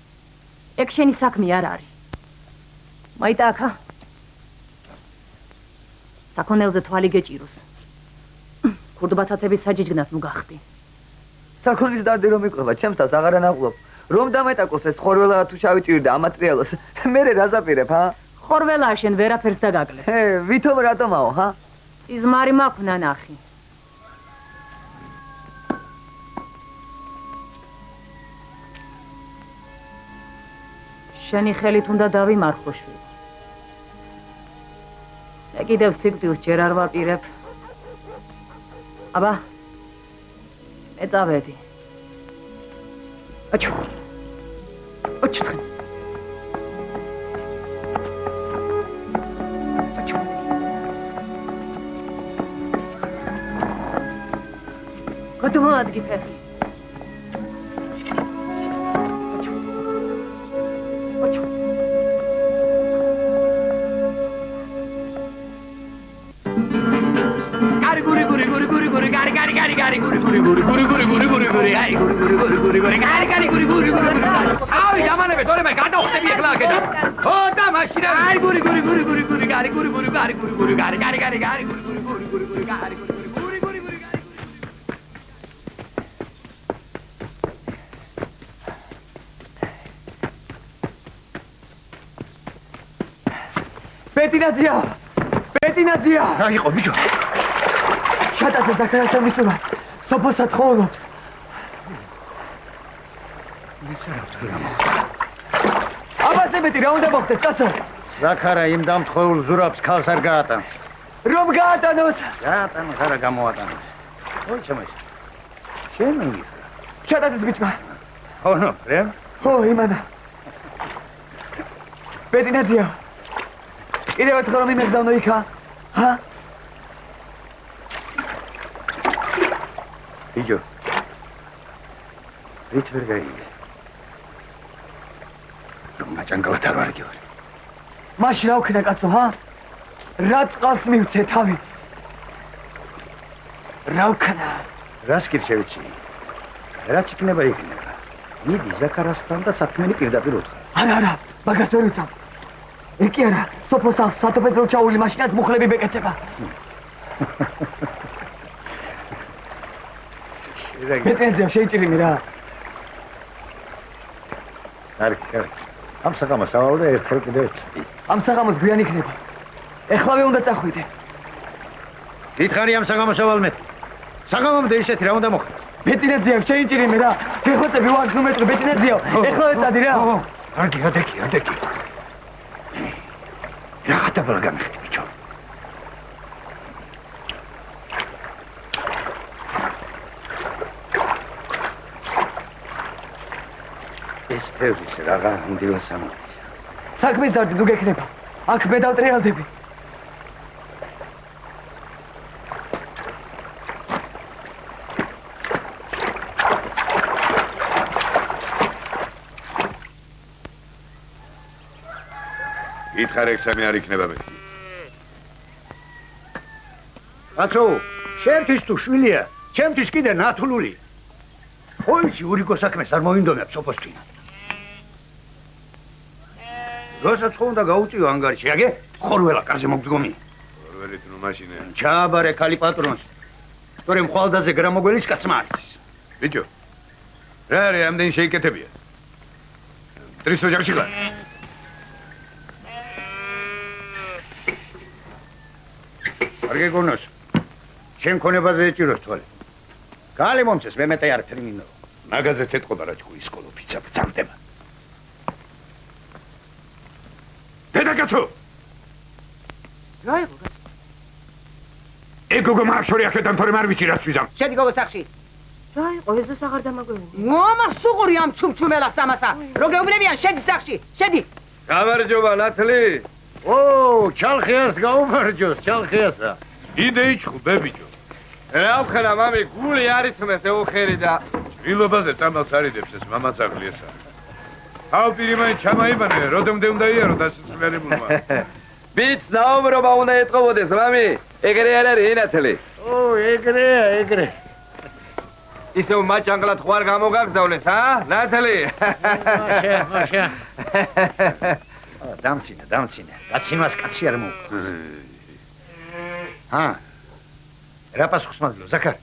ეგ შენი საქმე არ არის. მაიტაკა. საქონელზე თვალი გეჭიროს. ქურდბათათების საჯიჯგნად ნუ გახდი. საქონლის დარდი რომ იყვება, ჩემს თავს აღარ ანაყვლობ. რომ დამეტაკოს ეს ხორველა თუ შავი ჭირი და ამატრიალოს, მერე რა ზაპირებ, ჰა? ხორველაა შენ ვერაფერს დაგაკლებ. ვითომ რატომაო, ჰა? სიზმარი მაქვს ნანახი. შენი ხელით უნდა დავიმარხო შვილი. მე კიდევ სიკვდილს ჯერ არ ვაპირებ. აბა, მე წავედი. აჩუ. აჩუ. აჩუ. გადმოადგი ფეხი. აი დამანებე თორე მე გადავხდები ეხლა აქედან ხო და მაშინ აი გური გური გური გური გური გარი გური გური გარი გური გური გარი გარი გარი გარი გური გური გური გური გური გარი გური გური გური გური გური გარი ბეტინაძია! ბეტინაძია! რა იყო ბიჭო? შატაცე ზაქარასთან მისულა. სოფოსაც ხოვნობს. აბასებეთი რა უნდა მოხდეს, კაცო? ზაქარა იმ დამთხოვულ ზურაბს ქალს არ გაატანს. რომ გაატანოს? გაატანოს, არა გამოატანოს. ой, ჩემეს. შენ მიიღე. შატაცეს ბიჭმა. ხო, ნო, რე? ხო, იმანა. ბეტინაძია. კიდევ ერთხელ რომ იმეგზავნო იქა? ჰა? ბიჭო. რით ვერ გაიგე? რომ მაჭანგალად არ ვარ გიوار. მაშინ რა ვქნა კაცო, ჰა? რა წყალს მივცე თავი? რა ვქნა? რას გირჩევიცი? რაც იქნება იქნება. მიდი ზაქარასთან და საქმენი პირდაპირ უთხრა. არა, მაგას ვერ ვიცავ. ეგ კი არა, სოფოსალს სათოფეთრო ჩაული მაშინაც მუხლები ბეკეცება. ბეტინაძია, შეიჭირიმი რა. კარგი. ამ საღამოს ავავდა ერთხელ კიდევ ეცდი. ამ საღამოს გვიან იქნება. ეხლავე უნდა წახვიდე. გითხარი ამ საღამოს ავალ მე. საღამომდე ისეთი რა უნდა მოხდეს? ბეტინაძია, შეიჭირიმი რა. ფეხოწები ვარ ნუ მეტყვი ბეტინაძია. ეხლავე წადი რა. კარგი, ადეგი. რა ხატაბლა გამიხდი ბიჭო. ეს თევზის რაღა უნდილას ამოდის. საქმის დარდი თუ გექნება. აქ მე დავტრიალდები. გითხარ ეგ სამი არ იქნება მეთქი. კაცო, შენთვის თუ შვილია, ჩემთვის კიდე ნათლული. ოიცი ურიკო საქმეს არ მოინდომებ სოფოსთვინა. როსაც ხო უნდა გაუწიო ანგარიში, აგე? ხორველა კარზე მოგდგომი. ხორველით ნუ მაშინე. ჩააბარე ქალი პატრონს. თორემ ხვალდაზე გრამოგველის კაცმა არის. ბიჭო. რა არის ამდენი შეიკეთებია? ტრისო ჯარში გარ. არ გეგონოს. შენ ქონებაზე ეჭიროს თვალე. გალი მომცეს მე მეტე არაფერი მინდო. მაგაზეც ეთყობა რა ჭკუის სკოლო ფიცა ბრძანდება. დედაკაცო! რა იყო კაცო? ეგოგო მარშორი აქედან თორემ არ ვიცი რაც ვიზამ. შედი გოგო სახში. რა იყო ეზოს აღარ დამაგვევინე. მომა სუყური ამ ჩუმჩუმელას ამასა. რო გეუბნებიან შედი სახში. შედი. გამარჯობა ნათლი. ო, ჩალხიას გაუმარჯოს, ჩალხიასა. იდე იჩხუბე ბიჭო. რა ვქნა მამი გული არითმეს ეუხერი და ვილობაზე წამალს არიდებს ეს მამაცაღლიესა. აუ პირი მაინც ჩამაიბანე, როდემდე უნდა იარო დასაცმელებულმა. ბიც დაუმრობა უნდა ეთყობოდეს მამი. ეგრე არ არის ნათლი. ო, ეგრეა, ეგრე. ისევ მაჭანგლად ხوار გამოგაგზავნეს, ნათლი? მაშა. დამცინე. დაცინვას კაცი არ მოუყვა. რა პასუხს მაძლევ, ზაქარ?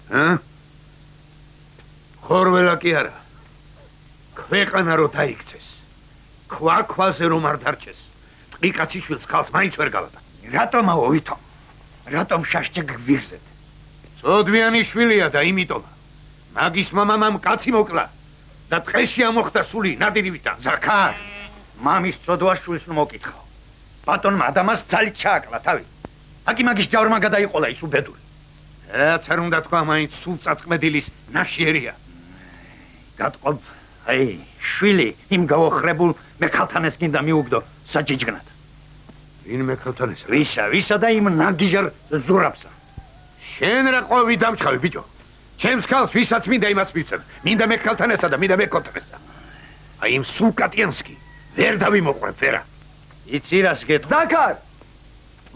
ხორველა კი არა. ქვეყანა რო დაიქცეს. ქვაზე რომ არ დარჩეს. ტყიკაციშვილს ხალხს მაინც ვერ გავატა. რატომ ავითო? რატომ შაშჭე გვირზეთ? წოდვიანი შვილია და იმიტომ მაგის მამამ კაცი მოკლა და ტყეში ამოხდა სული ნადირივით. ზაქარ, მამის წოდვაშვილს ნუ მოკითხავ. ბატონმა ადამას ძალით ჩააკლა თავი. აკი მაგის ჯავრმა გადაიყოლა ის უბედური. რაც არ უნდა თქვა, მაინც სულ წაწმედილის ნაშიერია. გატყობ, აი, შვილი იმ გაოხრებულ მექალთანეს გინდა მიუგდო საჯიჯგნად. ვინ მექალთანეს? ვისა და იმ ნაგიჟარ ზურაბსა. შენ რა ყვევი დამჩხავი ბიჭო. ჩემს ქალს ვისაც მინდა იმას მივცემ. მინდა მექალთანესა და მინდა მეკოტრესა. აი იმ სულკატიანსკი ვერ დავიმოყრებ ვერა. იცი რას გეტყვი? ზაქარ!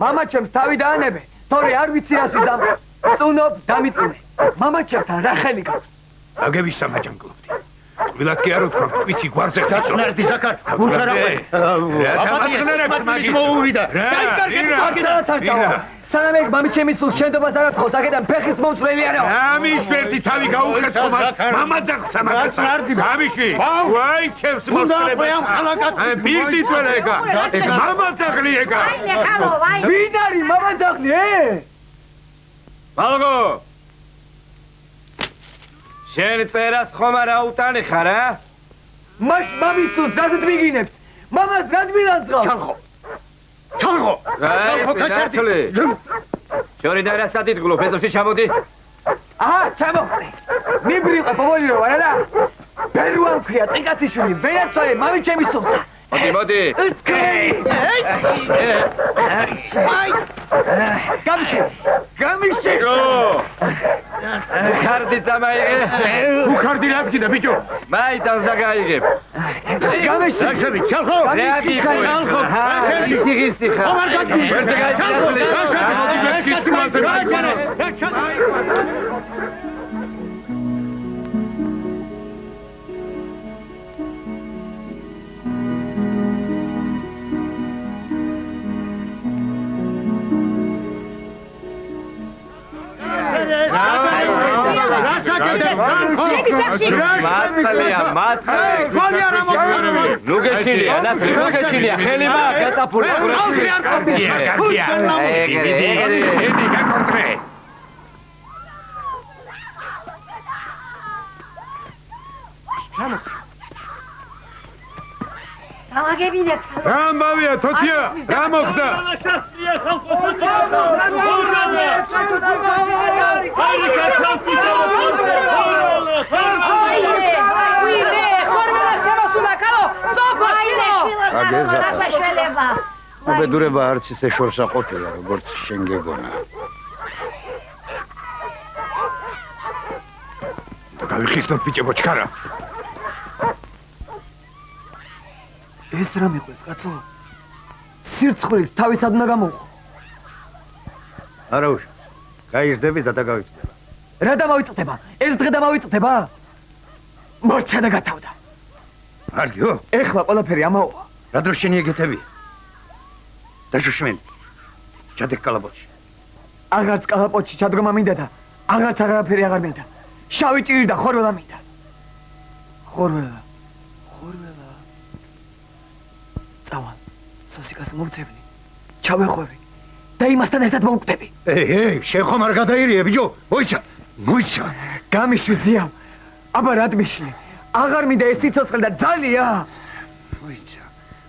მამა ჩემს თავი დაანებე, თორე არ ვიცი რას ვიზამ. წუნობ დამიწუნე. მამა ჩემთან რა ხელი გაქვს? აგებისა მაჯანგლობდი. თბილად კი არ ვთქვა, ვიცი გვარზე ხდაცო. ნერდი ზაქარ, გულსარაყვე. აბატონერებს მაგი მოუვიდა. სანამ ეგ მამი ჩემი სულ შენდობას არ ათხოვს, აქედან ფეხის მომწვრელი არა. ამიშვერდი თავი გაუხეთო მამა ძაღლს ამას. ამიშვი. ვაი ჩემს მოსწრება. ბილდით ვერა ეგა. მამა ძაღლი ეგა. ვინ არის მამა ძაღლი? მალგო. შენ წერას ხომ არ აუტანი ხარ, მას მამის სულს რაზედ მიგინებს? მამას რად მილანძღავს? ჩალხო კაცერდი. შორი და რას ადიდგლო, ფეზოში ჩამოდი. ჩამოხდე. მიბრიყე პოვოლი რო არა რა. ბერუა მქვია, ტიკაციშვილი, ვერაცოე მამი ჩემი სულს. მოდი. გამიში. ხარდი დამაიღე. უხარდი რა გიდა ბიჭო? მაიტანს დაგაიღებ. გამიში. ჩალხო. რეაგი ხალხო. ისიღისი ხა. ხომ არ გაგიჟე? ნუგეშილია, ნათლი, ნუგეშილია, ხელი მაგ გატაფული. გამაგებინეთ. რა ამბავია, თოთია? რა მოხდა? უბედურება არც ისე შორს აყოფილა, როგორც შენ გეგონა. გავიხიზნოთ ბიჭებო ჩქარა. ეს რა მიყვეს კაცო? სირცხვილით თავისად უნდა გამოვყო. არა უშავს. გაიზრდები და დაგავიწდება. რა დამავიწდება? ეს დღე დამავიწდება? მორჩა და გათავდა. არგიო? ეხლა ყველაფერი ამაოა. რა დროს შენი ეგეთები? დაშოშმენი. ჩადე კალაპოტში. აღარც კალაპოტში ჩადგომა მინდა და აღარც აღარაფერი აღარ მინდა. შავი ჭირი და ხორველა მინდა. ხორველა. წავალ. სოსიკას მომწევნი. ჩავეხვევი და იმასთან ერთად მოვკვდები. შენ ხომ არ გადაირიე ბიჭო? მოიცა. გამიშვი ძიავ. აბა რად მიშლი? აღარ მინდა ეს სიცოცხლე და ძალია.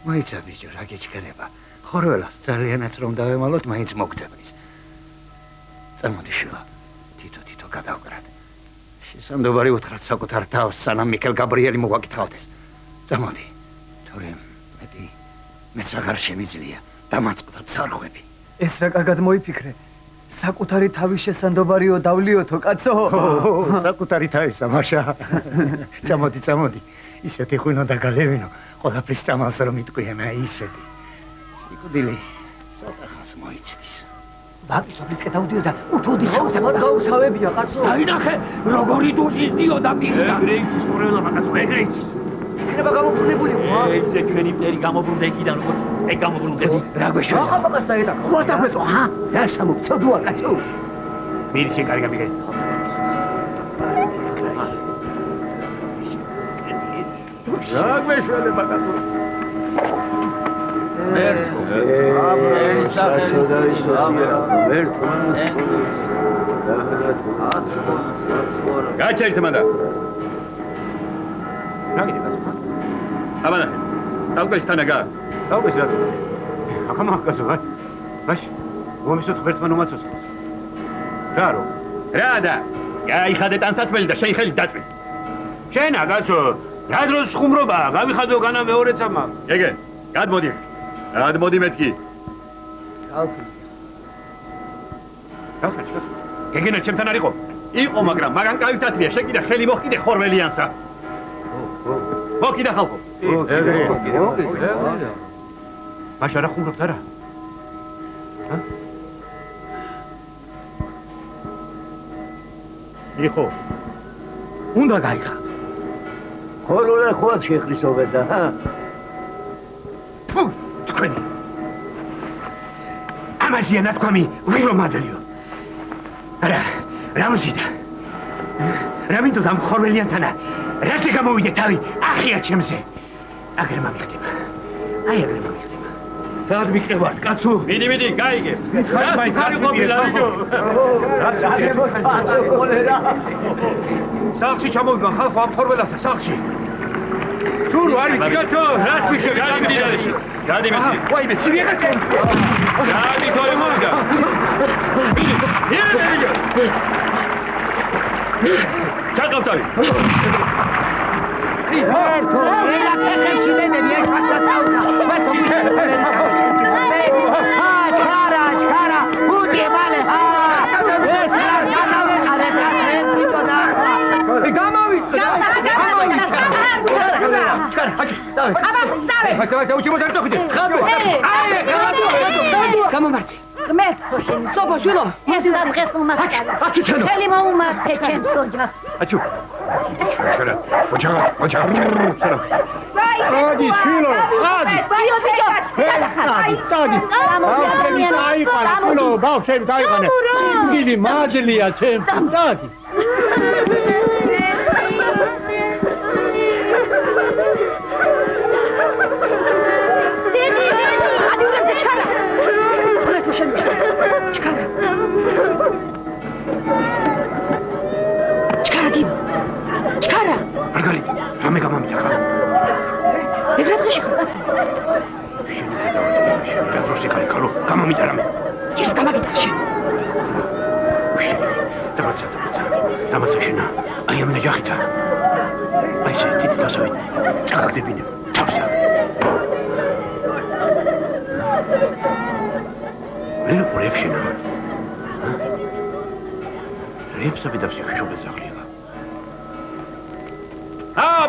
მოიცა ბიჭო, რა გიჩქერება. ხორველას ძალიანაც რომ დავემალოთ, მაინც მოგწევნის. წამოდი შილა. თითო გადავკრათ. შესამდობარი უთხრათ საკუთარ თავს, სანამ მიქელ გაბრიელი მოგვაკითხავდეს. წამოდი. თორემ მეც აღარ შემიძლია დამაწყდა ცარღვები. ეს რა კარგად მოიფიქრე. საკუთარი თავის შესანდობარიო დავლიოთო კაცო. საკუთარი თავის ამაშა. წამოდი. ისეთი ღვინო და გალევინო, ყველაფრის წამალს რომ იტყვიენა ისეთი. სიკვდილი ცოტა ხანს მოიცდის. ბაკი სოფლისკენ დავდიოდა, უთოდი შევდება. გაუშავებია კაცო. დაინახე, როგორი დუჟის დიოდა პირიდან. ეგრეიცის ხორელა მაგაცო, ეგრეიცის. იქნება გამობრუნებული. ესე ჩვენი მტერი გამობრუნდა იქიდან, როგორც ეგ გამობრუნდა. რა გვეშვა? ახლა ბაკას დაეტაკ. ხო დაგვეწო, ჰა? რა სამოგწოდოა კაცო? მირში კარგი გამიგეს. რა გვეშვალე ბაკაცო? გაჩერთ მანდა. რა გიდება? აბანახე. დავკეშ თანაგა. დავკეშ რა? ახლა მაგასო, ვაი. ვაში. მომისოთ ღერთმან უმაცოს. რარო? რადა? გაიხადე ტანსაცმელი და შენ ხელი დაწვი. შენა კაცო, რა დროს ხუმრობაა? გავიხადო განა მეორე წამა. ეგე, გადმოდი მეთქი. დავსაჩქო. გეგენა ჩემთან არ იყო? იყო, მაგრამ მაგან კავითათრია, შენ კიდე ხელი მოხკიდე ხორველიანსა. მოკიდა ხალხო. ეგრე. მაშა რა ხუმრობთ არა? ჰა? იყო. უნდა გაიხა. ხოროლა ხوات შეხრისობეცა, ჰა? ფუ, თქვენი. ამაზია ნათქვამი, ღვინო მადლიო. რა მზიდა? რა მინდოდა ამ ხორველიანთანა? რაზე გამოვიდე თავი? ახია ჩემზე. აგერ მომიხდება. აი აგერ მომიხდება. სად მიყევართ, კაცო? მიდი, გაიგე. ხარ ყოფილა, ბიჭო. სახლში ჩამოვიდა ხალხო ამ ხორველასა, სახლში. სულ არ ვიცი, კაცო, რას მიშევი? გადი მეცი. ვაი, მეცი ვიღაცა. გადი თორე მოვიდა. ჩაკავტავი. ერთო, ელა ფეხებში მენები ეს მასათაუდა. მათო ჩქარა, ბუდი მალე. ეს რა განავეყარე და ეს ვიტონა. გამოვიდა. გამომართი. ღმერთო შენ. სოფო შვილო. ეს და დღეს მომახდა. ხელი მოუმართე ჩემს ოჯახს. აჩუ. ოჯახ. ადი შვილო. ადი. ბიო ბიჭო. ადი. აიყარა, შვილო, ბავშვები დაიყანე. ჭინგილი მადლია ჩემს. ადი. ჩქარა. მარგარიტ, რამე გამამიდა ხარ? ეგრე დღეში ხარ კაცო. რა დროში ხარ ქალო? გამამიდა რამე. ჭირს გამაგიდა შენ. დამაცა შენა. აი ამ ნაჯახითა. აი ეს თითი გასავით. წაგაგდებინე. თავსა. მე პროექტშინა. რეპსები და ფსიქოშობე ზაღლია.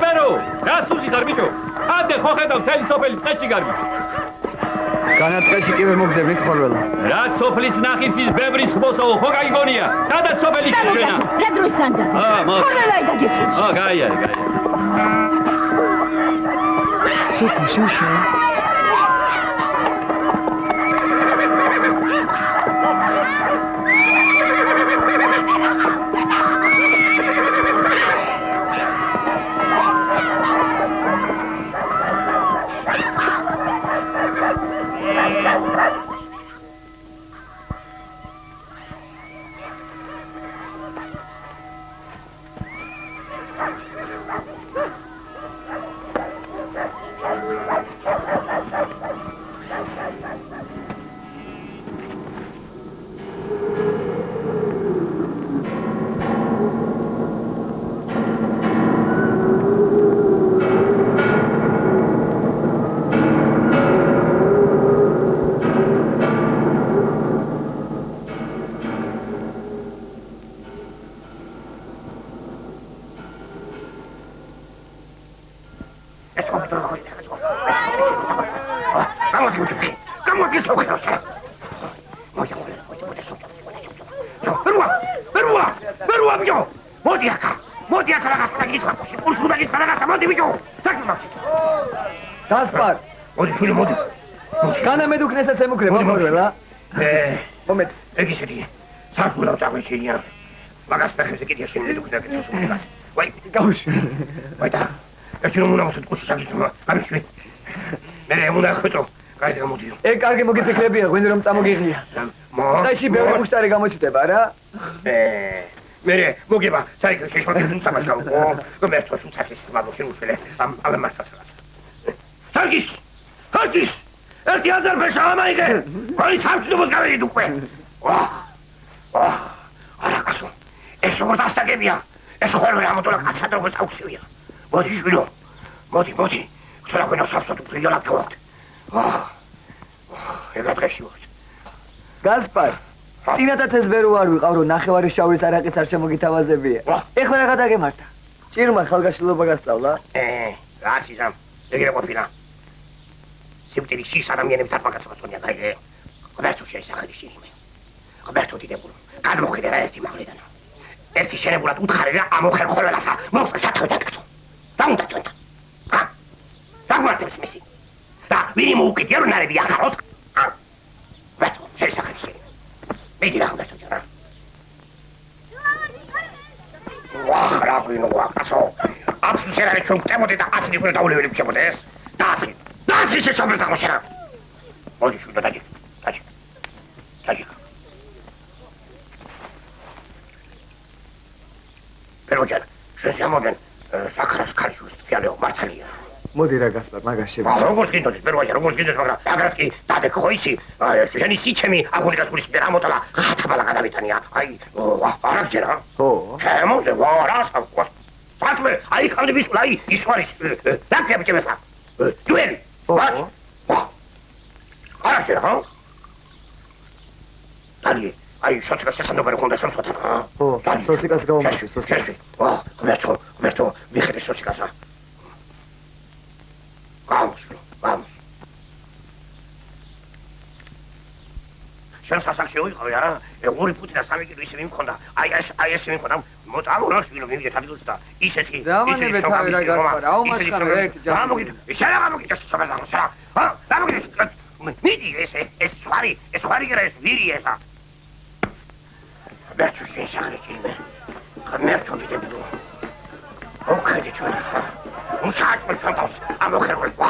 ბერო, რა სუჟი ხარ ბიჭო? ანდე ხო ხედავ თელი სოფელი წეში გარბი. განაწყეში კი ვერ მოგძებნით ხორველა. რა სოფლის ნახის ის ბევრის ხმოსაო ხო გაიგონია? სადაც სოფელი ქენა? რა დროს სანდას? ხორველა იდაგეჭი. გაიარე. სოფო შენცა. ეს მომდრო ხო იქნება. გამოდი სოხეროს. Berua bijo. Მოდი აქ რაღაცა გითხრა. პულსუდა გითხრა რაღაცა. მოდი ბიჭო. საკმაოდ. გასპარ. მოდი შვილო მოდი. განამედ უკნესაც ემუქრება ხორველა. მომეთ. ეგ ისეთი. სარფულა წაგვეშინია. მაგას ფეხებზე კიდე შეიძლება უკნა გეთოს. ვაი, გავუშვი. ვაი და. ეს რომ უნდა მოსულ კუში საკითხვა. გამიშვი. მე უნდა ხვიტო. კარგი გამოდიო. ეგ კარგი მოგიფიქრებია, ღვინი რომ წამოგიღია. დაიში ბევრი მუშტარი გამოჩნდება რა. მერე მოგება საიკლში შევდივარ სამას გავყო. გმერთოს უცხეს მაგოშენ უშველე. ამ მასწავლას. სარგის! სარგის! 1000 ფეშა ამაიგე. ვაი სამშობლოს გავიდ უკვე. არაკასო. ეს როგორ დასტაგებია? ეს ხოლმე ამოტოლა კაცად როგორ წაუხსივია. მოდი შვილო. მოდი. ხსნა ხონა საფსოთ პრიოლად გავხდ. ეგა დღეში ვარ. გასპარ. წინათაც ეს ვერ ვარ ვიყავ რომ ნახევარი შავრის არაყიც არ შემოგითავაზებია. ეხლა რა გადაგემართა? ჭირმა ხალგაშლობა გასწავლა? რაში ზამ. ეგრე ყოფილა. სიკვდილი შის ადამიანებს დაფაგაცებას თქონია გაიგე. ღმერთო შეისახელი შინიმე. ღმერთო დიდებული. გადმოხედე რა ერთი მაღლიდან. ერთი შენებურად უთხარი რა ამოხერ ხოლმეასა. მოხდა სათავე დაგწო. დამუნდა თქვენ. დაგმართებს მისი. და ვინი მოუკიდია რომ ნარები ახაროთ? ღმერთო შეისახელი შინიმე. მიდი რა ღმერთო ჯარა. რა კაცო. აბსოლუტურად ჩვენ გწემოდით და ასი ნიკურა დაულეველი შეmodes. დაასი შეჩომრეთ აღმოჩენა. მოდი შუდა დაჯი. პეროჯან, შენ შემოდენ საკრას ქალიშვილს ფიალეო მართალია. მოდი რა გასპარ, მაგას შევიდე. როგორც გინდოდეს, პეროჯან, როგორც გინდოდეს, მაგრამ აგრად კი დადეკ ხო ისი, შენი სიჩემი აგურიკას გულის ვერ ამოტალა, ხათაბალა გადავიტანია. აი, არაგჯერა. ხო. შემოზე ვარა საკვა. საქმე, აი ხამდე მისვლა, აი ის არის. დაკრა ბიჭებსა. დუელი. არაგჯერა, ხო? აი, სოციკას შესაძლებელი ხონდა შემსვათან, ხო, სოციკას გავუმშვი, სოციკას. ღმერთო, მიხედე სოციკასა. Vamos. შენ სასახში ვიყავი არა? ორი ფუტი და 3 კილო ისე მიმქონდა. აი ეს მიმქონდა. მოწამო შვილო მივიდეთ ადგილს და ისეთი დამანებე თავი რა გასპარ. აუმაშხარ ერთი ჯამი. გამოგიდე შობაზამო შა. გამოგიდე. მიდი ეს ხარი გერა ეს ვირი ესა. ბერჩუ შეშაღრეჭიმე. ღმერთო დიდებულო. ოქედი ჩვენ. უშაჭმე ჩანტავს ამოხერვა.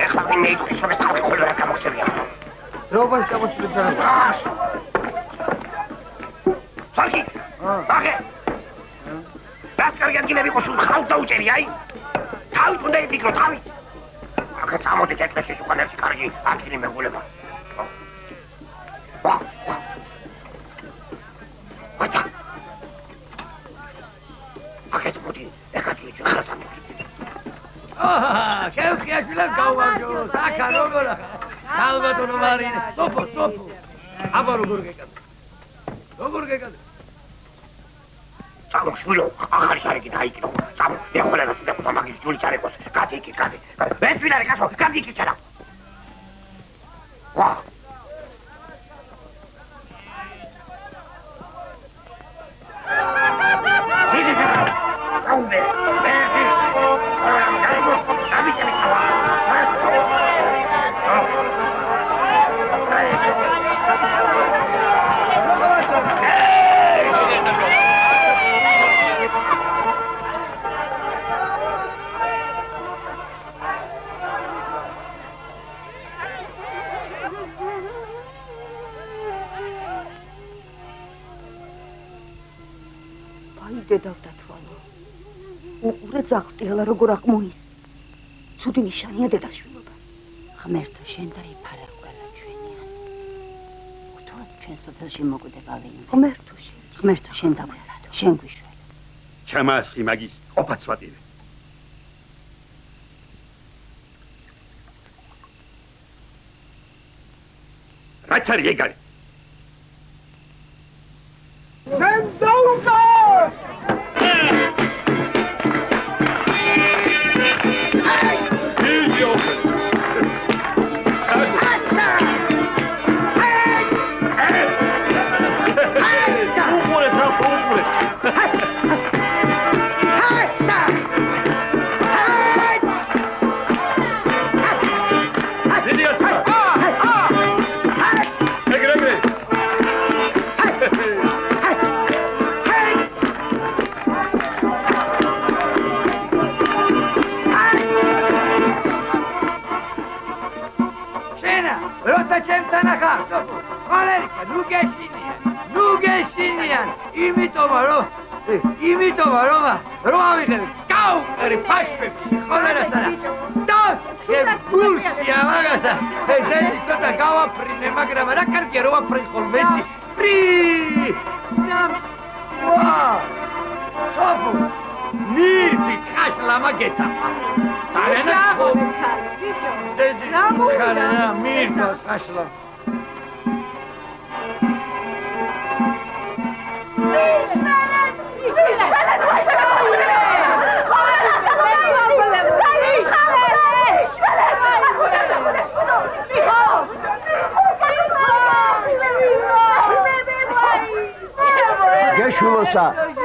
ეხლა ვინმე იქვის რომ ეს ხალხი ხოლმე გამოგცემია. დროუბაში გამოსვლებს არა. სარგი. ბაღე. რას კარგი ადგილები ყოს ხალხ დაუჭერი აი. თავით უნდა იფიქრო თავით. აქ წამოდით ეკლესიაში უკან ერთი კარგი ადგილი მეგულება. შევხიაშვილად გავვარჯო, საკა როგორ ახლა? ალბათო მარინე, სოფო. აბა როგორ გეკადე? წამო შვილო, ახალი შარიკი დაიკიდო. წამო, ეხოლება სიტყვა მაგის ჯული ჩარეკოს. გადი. ეს ვინ არის კაცო? გადი იქ ჩარა. დედავდათვალო. უყურე ზაღტიალა როგორ აღმოის. ცუდი ნიშანია დედაშვილობა. ღმერთო შენ დაიფარა ყველა ჩვენიან. უთუად ჩვენ სოფელში მოკვდება ვინმე. ღმერთო შენ დაგვეფადო. შენ გვიშველი. ჩამასხი მაგის ყოფაცვატირე. რაც არის ეგ არის? შენ დაუკარ!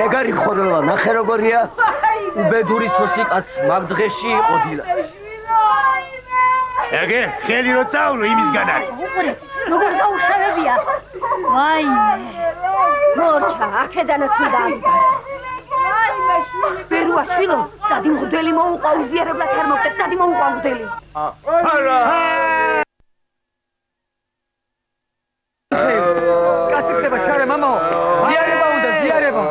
ეგარი ხორელა ნახე როგორია უბედური სოსიკაც მაგდღეში იყო დილას ეგე ხელი რო წავლო იმისგან არის როგორ გაუშავებია ვაიმე მორჩა აქედანაც უნდა ვაიმე ბერუა შვილო სადი მღვდელი მოუყვა უზიარებლად არ მოგდეთ სადი მოუყვა მღვდელი არა კაციკდება ჩარე მამაო ზიარება უნდა ზიარება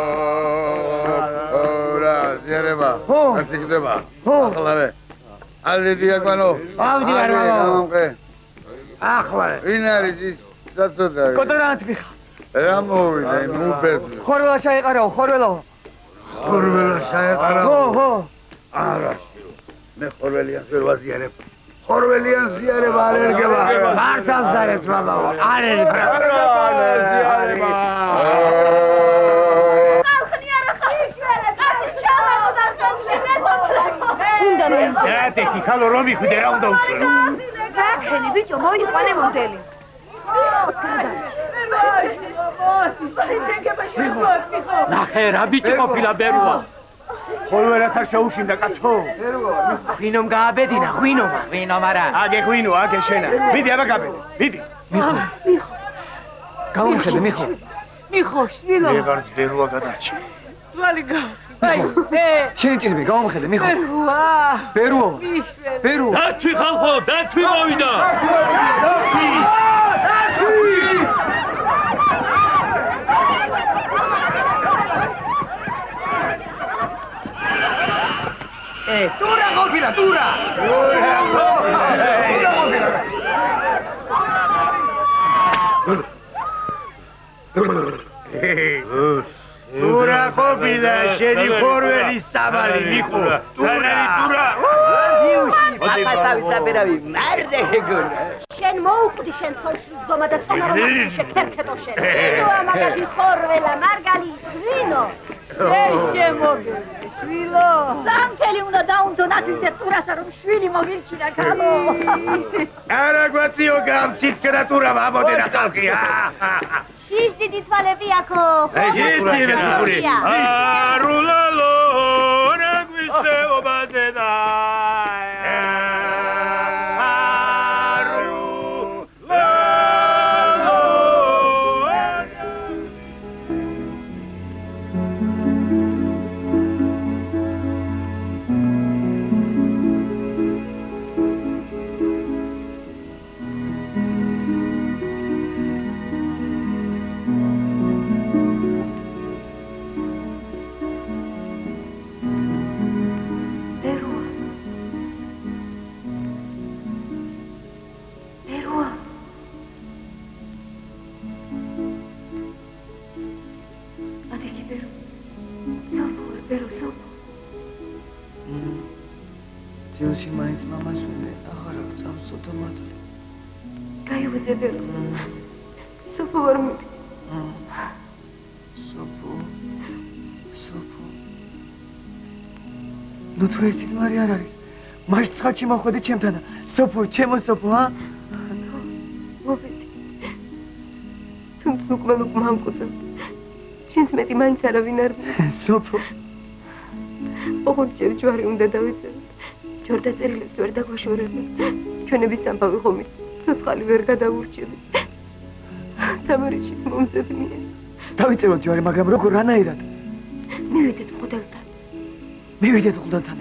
გასიკდება. ახლა ალე დიაკვანო. ავდივარ მამაო. ახლა ვინ არის ის საწოდა? კოტორანტ მიხა. რა მოვიდა მუბედლი. ხორველა შეეყარაო, ხორველა. ხორველა შეეყარაო. ხო. არა. მე ხორველიანს ვერ ვაზიარებ. ხორველიანს ზიარება არ ერგება. მართალ ზარებს მამაო. არ ერგება. ზიარება. ეთიკი ხალო რომი ხვიდე რა უნდა უჩვენო გახენი ბიჭო მოიყვანე მოდელი ნახე რა ბიჭი ყოფილა ბერუა ხოლმე არ შეუშინდა კაცო ღვინომ გააბედინა ღვინომ არა აგე ღვინო აგე შენა მიდი აბა გაბედი მიდი მიხო გამომხედე მიხო შვილო ეგარც ბერუა გადარჩი ვალი გა შენი ჭირები გამომხედე მიხო ბერუა დათვი ხალხო დათვი მოვიდა ტურა ყოფილა ტურა ტურა ყოფილა შენი ხორველის საბალი მიხო ტურა აფასავიცაბერავი მარდე გეგონა შენ მოუკვდი შენ ცოლს გომა და წონარომა შეკერქეტო შენ ვინოა მაგარი ხორველა მარგალი ვინო შემოგე შვილო სამკელი უნდა დაუნდო ნათვისე ტურასა რომ შვილი მოგილჩინა გამო არა გვაციო გამციცკრა ტურა მამოდენა ხალხია შიშ დიდი თვალები აქო არულალო რაგვისე ობადენა ნუ თუ ეს ძმარი არ არის მაშ ცხადში მოხვედი ჩემთანა სოფო ჩემო სოფო მოვედი თუმცა უკმალუკ მამკუწევ შენს მეტი მაინც არავინ არ მიდის. სოფო. ოღონდ ჯერ ჯვარი უნდა დავიწეროთ. ჯერ დაწერილებს ვერ დაგვაშორებენ. ჩვენების ამბავი ხომით ცოცხალი ვერ გადავურჩებით. სამარიშის მომძებნია. დავიწეროთ ჯვარი, მაგრამ როგორ რანაირად? მივიდეთ მღვდელთან. მივიდეთ მღვდელთან.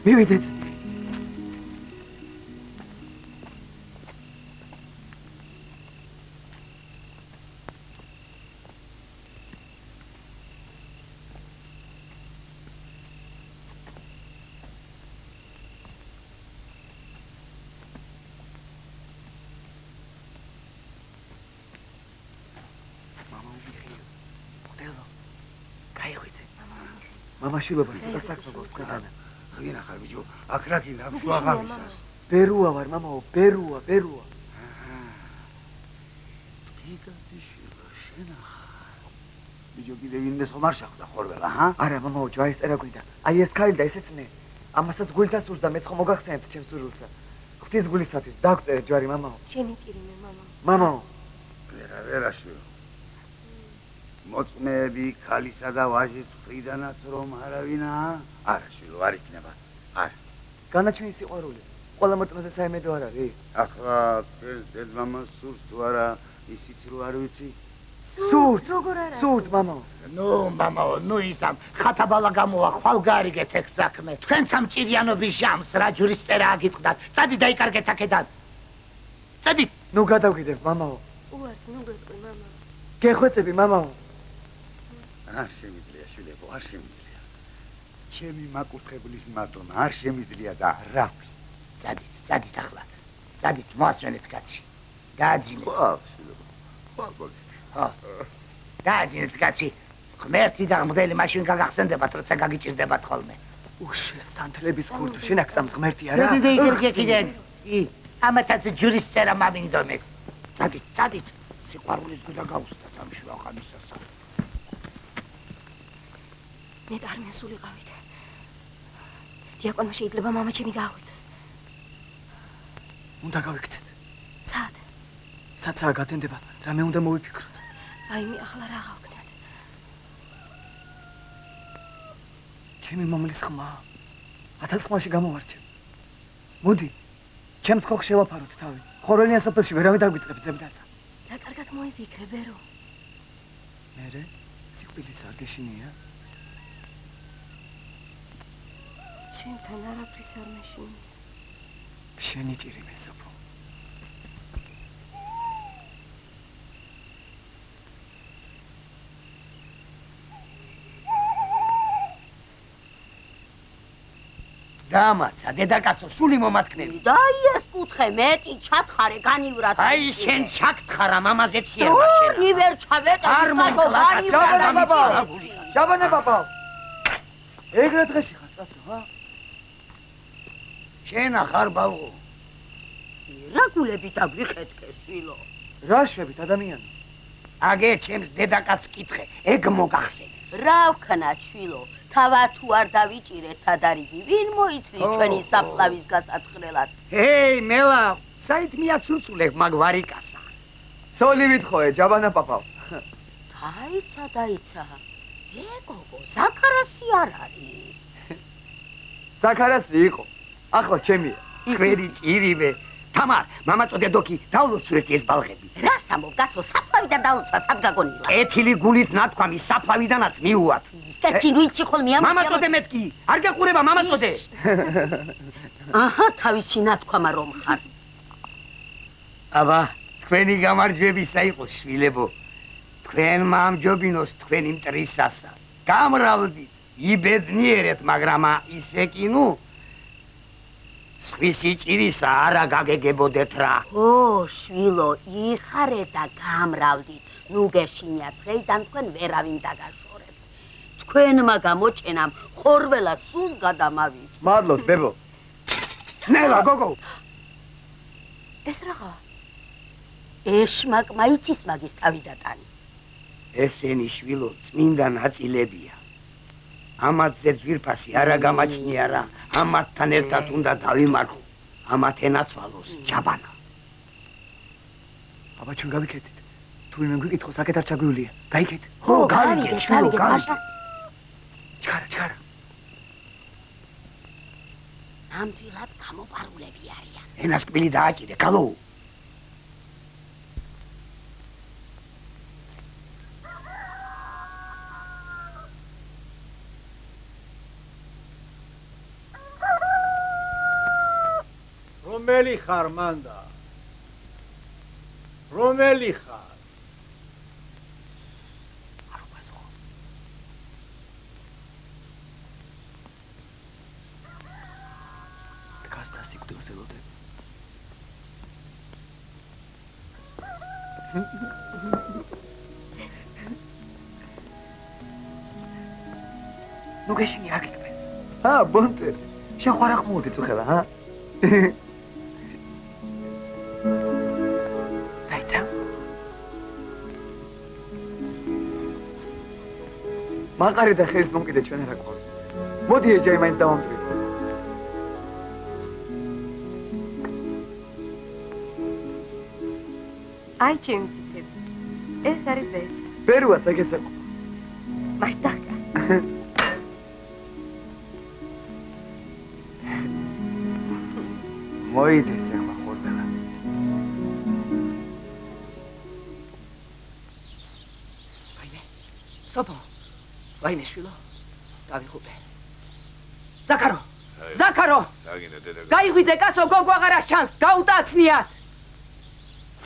მივიდეთ. მამაშვილობა საქმე გვაქვს ქვეყანა. ხინა ხარ ბიჭო, აქ რა გინდა შუა ღამისას. ბერუა ვარ მამაო, ბერუა. ბიჭო კიდე ვინმე ხომარ შეხვდა ხორველა, ჰა? არა მამაო, ჯვარის წერა გვინდა. აი ეს ქალი და ესეც მე. ამასაც გულთან სურს და მეც ხომ მოგახსენებთ ჩემს სურვილსა. ღვთის გულისათვის დაგწერე ჯვარი მამაო. შენი წირიმე მამაო. მამაო. ვერაშვილო. მოწმეები ქალისა და ვაჟის მხრიდანაც რომ არავინაა? არა შვილო, არ იქნება. არა. განაჩენი სიყვარული. ყველა მოწმეზე საიმედო არ არის? ახლა ეს დედმამას სურს თუ არა, ისიც რო არ ვიცი. სურთ, სურთ მამაო. ნუ მამაო, ნუ ისამ ხათაბალა გამოვა, ხვალგარიგეთ ეგ საქმე. თქვენ სამჭირიანობის ჟამს რა ჯურის წერა აგიტყდათ. წადი დაიკარგეთ აქედან. წადი. ნუ გადავკიდებ მამაო. უარს ნუ გეტყვი მამაო. გეხვეწები მამაო. არ შემიძლია შვილებო, არ შემიძლია. ჩემი მაკურთხებლის მატონა არ შემიძლია და რა ვქი. წადით ახლა. წადით მოასვენეთ კაცი. გააძინეთ. გააძინეთ კაცი. ღმერთი და მღვდელი მაშინ გაგახსენდებათ, როცა გაგიჭირდებათ ხოლმე. სანთლების ხურდ შენ აქ წამს ღმერთი არა? კიდე. ამათაც ჯურის წერა მამინდომეს. წადით. სიყვარულის გუდა გაუსტათ ამ შუა ღამისასა. ნეტ არ მიასულიყავით. დიაკონმა შეიძლება მამა ჩემი გააღვიძოს. უნდა გავიქცეთ. სად? საცაა გათენდება, რამე უნდა მოვიფიქროთ. აი მე ახლა რა გავქნათ? ჩემი მომლის ხმა 1000 ხმაში გამოვარჩევ. მოდი, ჩემს ხოხ შევაფაროთ თავი. ხორელიან სოფელში ვერავე დაგვიწყებს ზემდასა. რა კარგად მოიფიქრე, ბერო. მერე სიკვდილის არ გეშინია? შენთან არაფრის არ მეშინია. შენი ჭირიმე სოფო. დამაცა, დედაკაცო, სული მომატკნელი. და ეს კუთხე მეტი ჩათხარე, განივრათ. აი შენ ჩაგთხარა მამაზეც იერმა შენ. ნივერ ჩავეტა. არ მომკლა, შაბანე ბაბაო. ეგრე დღეში ხარ, კაცო, ჰა? შენ ახარ ბალღო. რა გულები დაგვიხეთქე, სვილო. რა შვებით ადამიანი? აგე ჩემს დედაკაც კითხე, ეგ მოგახსენე. რა ვქნა, შვილო? თავა თუ არ დავიჭირეთ თადარიგი, ვინ მოიცნი ჩვენი საფლავის გასაცხრელად? ჰეი, მელა, საით მიაცურწულებ მაგ ვარიკასა. სოლი ვითხოვე, ჯაბანა პაპაო. დაიცა. გოგო, ზაქარასი არ არის. ზაქარასი იყო. ახლა ჩემია. ხვერი ჭირივე. თამარ, მამაწოდე დოკი, დავლოცვრეთ ეს ბალღები. რა სამო, გასო საფლავიდან დავლოცვა, სად გაგონილა? კეთილი გულით ნათქვამი საფლავიდანაც მიუვათ. კეთი რუიცი ხოლმე ამ. მამაწოდე მეთქი, არ გეყურება მამაწოდე. აჰა, თავისი ნათქვამა რომ ხარ. აბა, თქვენი გამარჯვებისა იყოს, შვილებო. თქვენ მამჯობინოს თქვენი მტრისასა. გამრავლდით, იბედნიერეთ, მაგრამ ისე კი ნუ სხვისი ჭირისა არა გაგეგებოდეთ რა. ო, შვილო, იხარე და გამრავლდით. ნუ გეშინია დღეიდან თქვენ ვერავინ დაგაშორებთ. თქვენმა გამოჩენამ ხორველა სულ გადამავიწყდა. მადლობთ, ბებო. ნელა, გოგო. ეს რაღა? ეშმაკმა იცის მაგის თავი დატანი. ესენი შვილო წმინდა ნაწილებია. ამათზე ძვირფასი არა გამაჩნია რა. ამათთან ერთად უნდა დავიმარხო. ამათ ენაცვალოს ჯაბანა. აბა ჩვენ გავიქეთით. თუ ვინმე გიკითხოს, აქეთ არ ჩაგვივლია. გაიგეთ? ხო, გავიგეთ, მაშა. ჩქარა. ნამდვილად გამოპარულები არიან. ენას კბილი დააჭირე, გალო. რომელი ხარ მანდა? რომელი ხარ? ნუ გეშინი აქ იქნეს. ბონტერი. შენ ხარ ახ მოვდი თუ ხელა, დაიცა. მაყარი და ხელს მომკიდე ჩვენ რა გყავს. მოდი ეჯაი მაინც დავამტვი. აი ჩემი ციცები. ეს არის ეს. ბერუას ეგეც აქვს. მაშტაკა. მოიდეს ახლა ხორბელა. სოფო. ვაიმე შვილო. გავიხუპე. ზაქარო. გაიღვიძე კაცო, გოგო აღარ ჩანს, გაუტაცნიათ.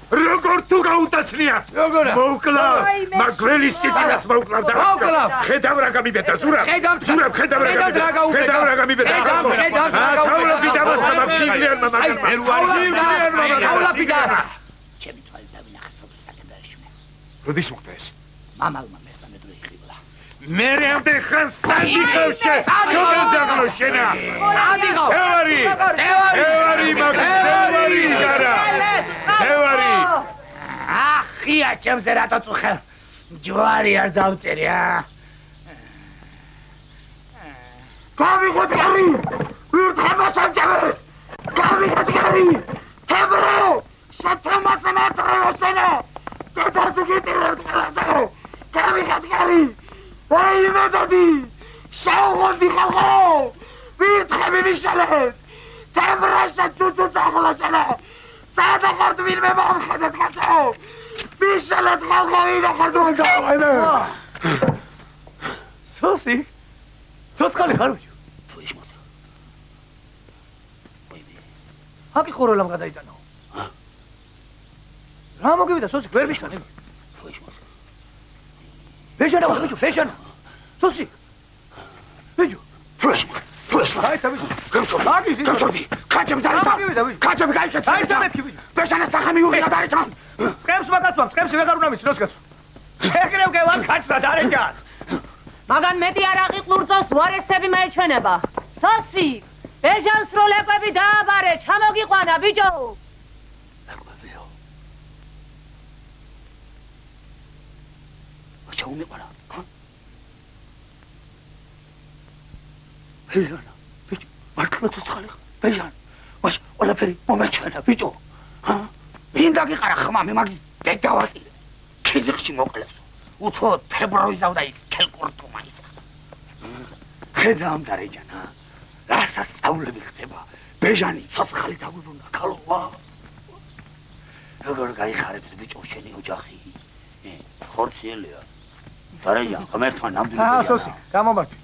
როგორ თუ გაუტაცნიათ? მოვკლავ, მაგველის ციცინას მოვკლავ და ხედავ რა გამიბედა, ზურაბ რა გამიბედა. თავლაფი დამასხამა ციგლიანმა მაგარმა. თავლაფი და ჩემი თვალით დავინახე სოფლის საკეთერშმე. როდის მოხდა ეს? მამალმა მესამე დრო იხიბლა. მე რამდენ ხანს სადიხევშე, შეგეძაღლო შენა. ადიღო. ევარი მაგარი გარა. ევარი. ახია ჩემზე რატო წუხელ? ჯვარი არ დავწერი, გამიგოდგარი! ვირთხება სამჯერე! გამიგოდგარი! თებრო! შეთემაზე მეტრეო შენა! დედაზე გიტირებ ხოლმე! გამიგოდგარი! ვაიმე დადი! შაუღონდი ხალხო! ვირთხები მიშალეთ! თებრაშა ცუცუცა ხოლმე შენა! სადა ხარდ ვინმე მომხედეთ კაცო! მიშალეთ ხალხო ვინა ხარდ ვაიმე! სოსი? სოცხალი ხარ ბიჭო? თუ ის მოდი. აკი ხოროლამ გადაიტანო. რა მოგივიდა სოსი ვერ მიშანე? თუ ის მოდი. ბეჟანა ვარ ბიჭო, ბეჟანა. სოსი. ბიჭო, აი საბიჭო. გამწო. გამწოდი. კაჭები დაიცა. კაჭები გაიქეთ. დაიცა მეთქი ბიჭო. ბეჟანა სახამი უღია დაიცა. სკემს მაგაცვამ, სკემს ვეღარ უნდა ვიცი, ნოსკაცო. ეგრევ გევან კაჭსა დარეჯან. მაგან მეტი არ აყიყლურძოს უარესები მაეჩვენება. სოსი, ბეჟანს როლეპები დააბარე, ჩამოგიყვანა ბიჭო. აკბებიო. ჩაუმიყარა. ბეჟანა, ბიჭო, მართლა ცოცხალი ხარ? ბეჟანა, მაშ ყველაფერი მომეჩვენა ბიჭო. ვინ დაგიყარა ხმამი მაგის დედავატი? ქიზიყში მოკლესო. უთო თებროიზავ და ის ქელკურტუმა ის. ხედავ დარეჯანა. რასაც სწავლები ხდება. ბეჟანი ცოცხალი დაგვიბრუნდა ქალოვა. როგორ გაიხარებს ბიჭო შენი ოჯახი? ხორციელია. დარეჯან, ღმერთმა ნამდვილი. სოსი, გამომართვი.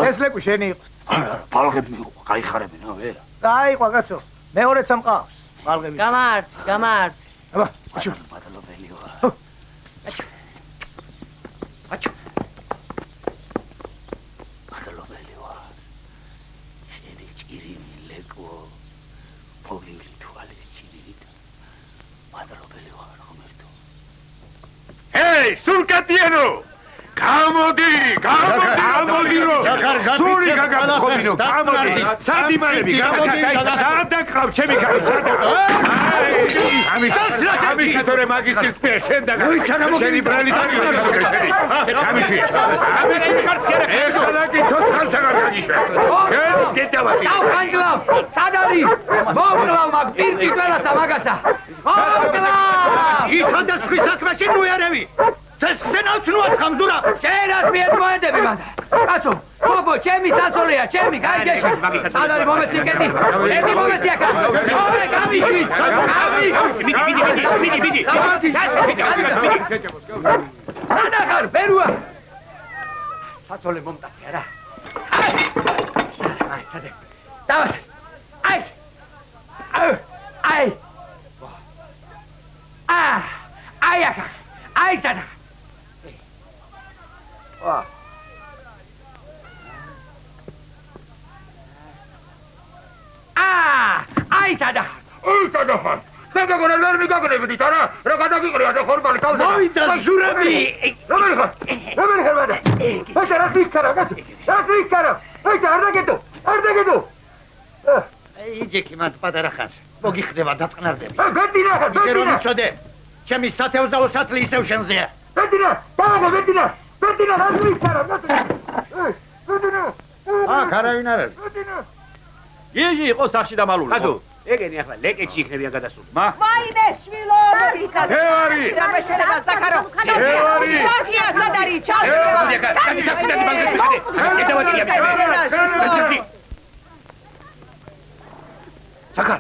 ეს ლეკვი შენი იყო. არა, ბალღები მიიღო, გაიხარებენ, ვერა. დაიყვა კაცო. მეორეც ამყავს. ბალღები. გამართ. აბა, ბიჭო, მადლობელი ვარ. აჩო. მადლობელი ვარ. შენი ჭირიმი ლეკო. ფოგილი თვალის ჭირით. მადლობელი ვარ, ღმერთო. ჰეი, სულკატიანო! გამოდი, რომ! სული გაგაგხობინო, გამოდი. სადიმალები, სადა ყავ, ჩემი კარი, სადა. ამიში თორე მაგის სიტყვია შენ და შენი ბრალი დაგიგე შენი. ამიში. ეხლა კი ცოცხალს აღარ გაგიშვე. შენ გეტავდი. დავხანჯლავ, სად არის? მოვკლავ მაგ პირდით ყველას და მაგასა. მოვკლავ! იცოდა სხვის საქმეში ნუერევი. ცეცხლზე ნავთნუას ხამზურა. შენას მიეთ მოედები მანდ. კაცო, ბობო, ჩემი საწოლია, ჩემი, გაიგეში. სად არის მომეცი კეტი? კეტი მომეცი აქ. ოვე, გამიშვი. მიდი. სად ახარ, ბერუა. საწოლე მომტაცი არა. აი, სადე. დავას. აი. აი აქ. აი სადა. ვა. აი სადა. ხარ. საგაგონა ვერ მიგაგნებდით არა? რა გადაგიყრია და ხორბალი თავზე. მოვიდა ზურები. რომელი ხარ მანდ? ეს რა ვიქარა, კაცი? რა ვიქარა? ეს არ დაგედო. იჯექი მათ პატარა ხანს. მოგიხდება დაწყნარდები. ბედინა. ისე რომ იცოდე, ჩემი სათევზაო სათლი ისევ შენზეა. ბედინა, რა ვიქარა? ბედინა. აქ არავინ არ არის. იეჟი იყო სახში დამალული. კაცო, ეგენი ახლა ლეკეთში იქნებიან გადასული. ვაიმე შვილო, თევარი. საკარო. თევარი. ჩახია სად არის? საკარ.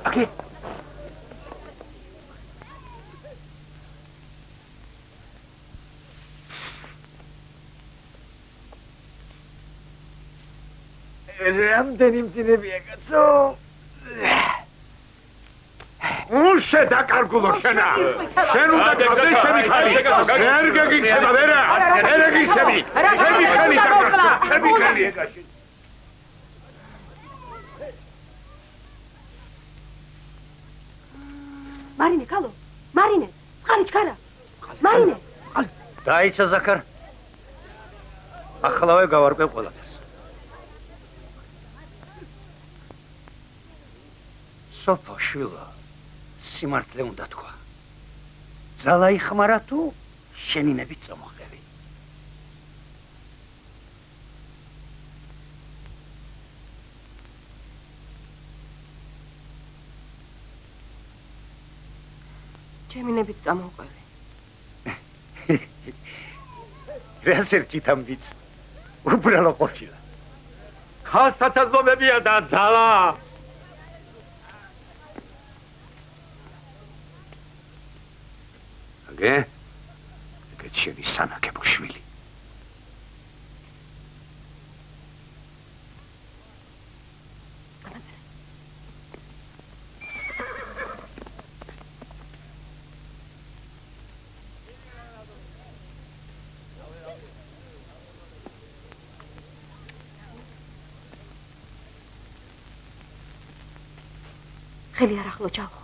აკი. რამდენი მძინებია კაცო? უშე დაკარგულო შენა. შენ უნდა გაგდეს ჩემი ხალი. ვერ გაგიქცევა ვერა. ვერ გაგიქცევი. ჩემი ხალი დაკარგულო. ჩემი ხალი ეგაში. მარინე, კალო. მარინე, ხალი ჩქარა. მარინე. დაიცა ზაქარ. ახლავე გავარკვევ ყველას. სოფო შვილო, სიმართლე უნდა თქვა. ძალა იხმარა თუ შენინებით წამოღები. ჩემინებით წამოვყევი. რას ერჩით ამ ვიც? უბრალო ყოფილა. ხალხსაცაზომებია და ძალა. ეგეთ შენი სანაკებო შვილი. ხელი არ ახლო ჩალო.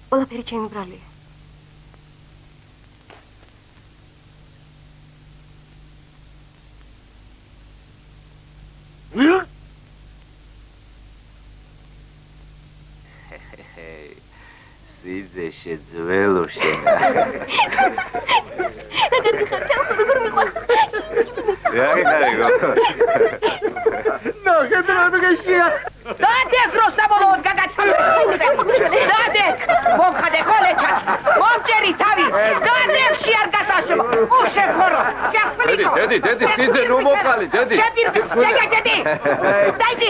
ყველაფერი ჩემი ბრალია. სიძე შეძველო შენა. როგორ ხარ როგორ მიყვარ? რა გიქარიგო? ნო, შედროდი გეშია. დადეკ რო საბოლოოდ გაგაცალე. დადეკ. მომხადე ხოლეჩა. მომჭერი თავი. დადეკ შეარ გასაშო. უშე ხორო. შეხლიკო. დედი, სიძე ნუ მოყალი, დედი. შეგეჭედი. დაიდი.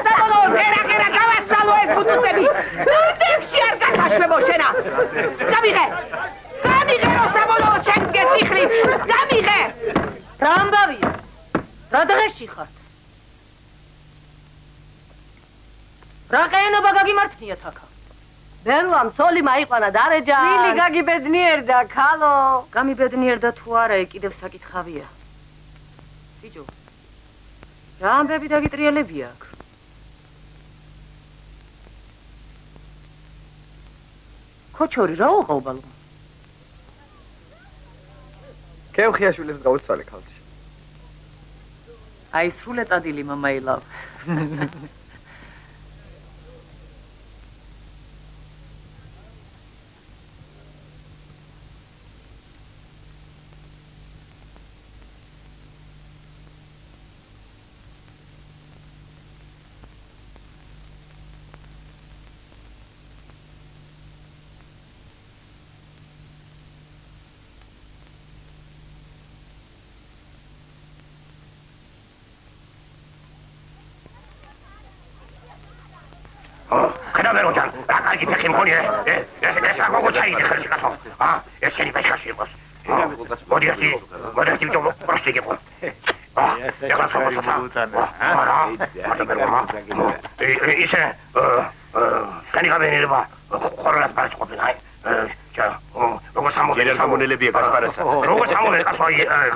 საბოლოოდ ერა გავაცალო ეს ფუტუცები. დადეკ შეარ გასაშო შენა. გამიღე რო საბოლოოდ შეგდგე ციხლი. გამიღე. რა ამბავია? რა დღეში ხართ? რა ყენობა გაგიმართნიათ აქა? ბერუამ ცოლი მაიყვანა დარეჯა. ვილი გაგიბედნიერდა, ქალო. გამიბედნიერდა თუ არა, კიდევ საკითხავია. ბიჭო. რა ამბები დაგიტრიალებია აქ? ქოჩორი რა უყავბალო? კევხიაშვილებს გაუცვალე ქალში. აი სრულად ადილი მამაილავ. 그다음에로장 아까기 백힘 보니 에서 고고 차이지 그렇게 가서 에서니 백하시 입었어 어디였지 좀 벌어지겠고 내가 서서 알아 이제 산이가 베내봐 코로나 바르스 코피나이 로고 사모네 비에 가서 바르스 로고 사모네 가서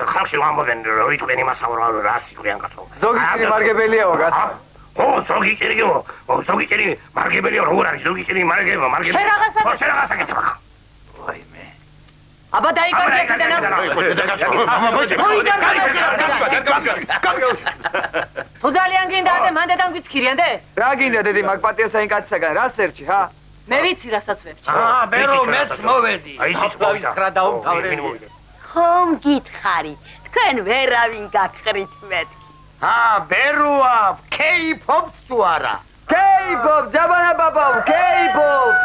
강실 한번 벤더 이도 베니마 사오라 라시 그냥 가서 ზოგი მარგებელია გასა 저기 찌르기요. 저기 찌르기 말개벨이요. 로라니 저기 찌르기 말개. 쉐라가사 게타바. 와이메. 아바 다이가 되잖아. 도달리안 긴다데 만데당 귀츠키리안데. რა გინდა დედი მაგ პატიოსაინ კაცისაგან რა სერჩი ხა? მე ვიცი რასაც ვერჩი. მე რომ მეც მოვედი. საფლავის ხრა დაუმთავრე. ხომ გითხარით, თქვენ ვერავინ გაგხრით მეთქი. ბერუა, K-pop-ს თუ არა? K-pop, ჯაბანა ბაბაო, K-pop.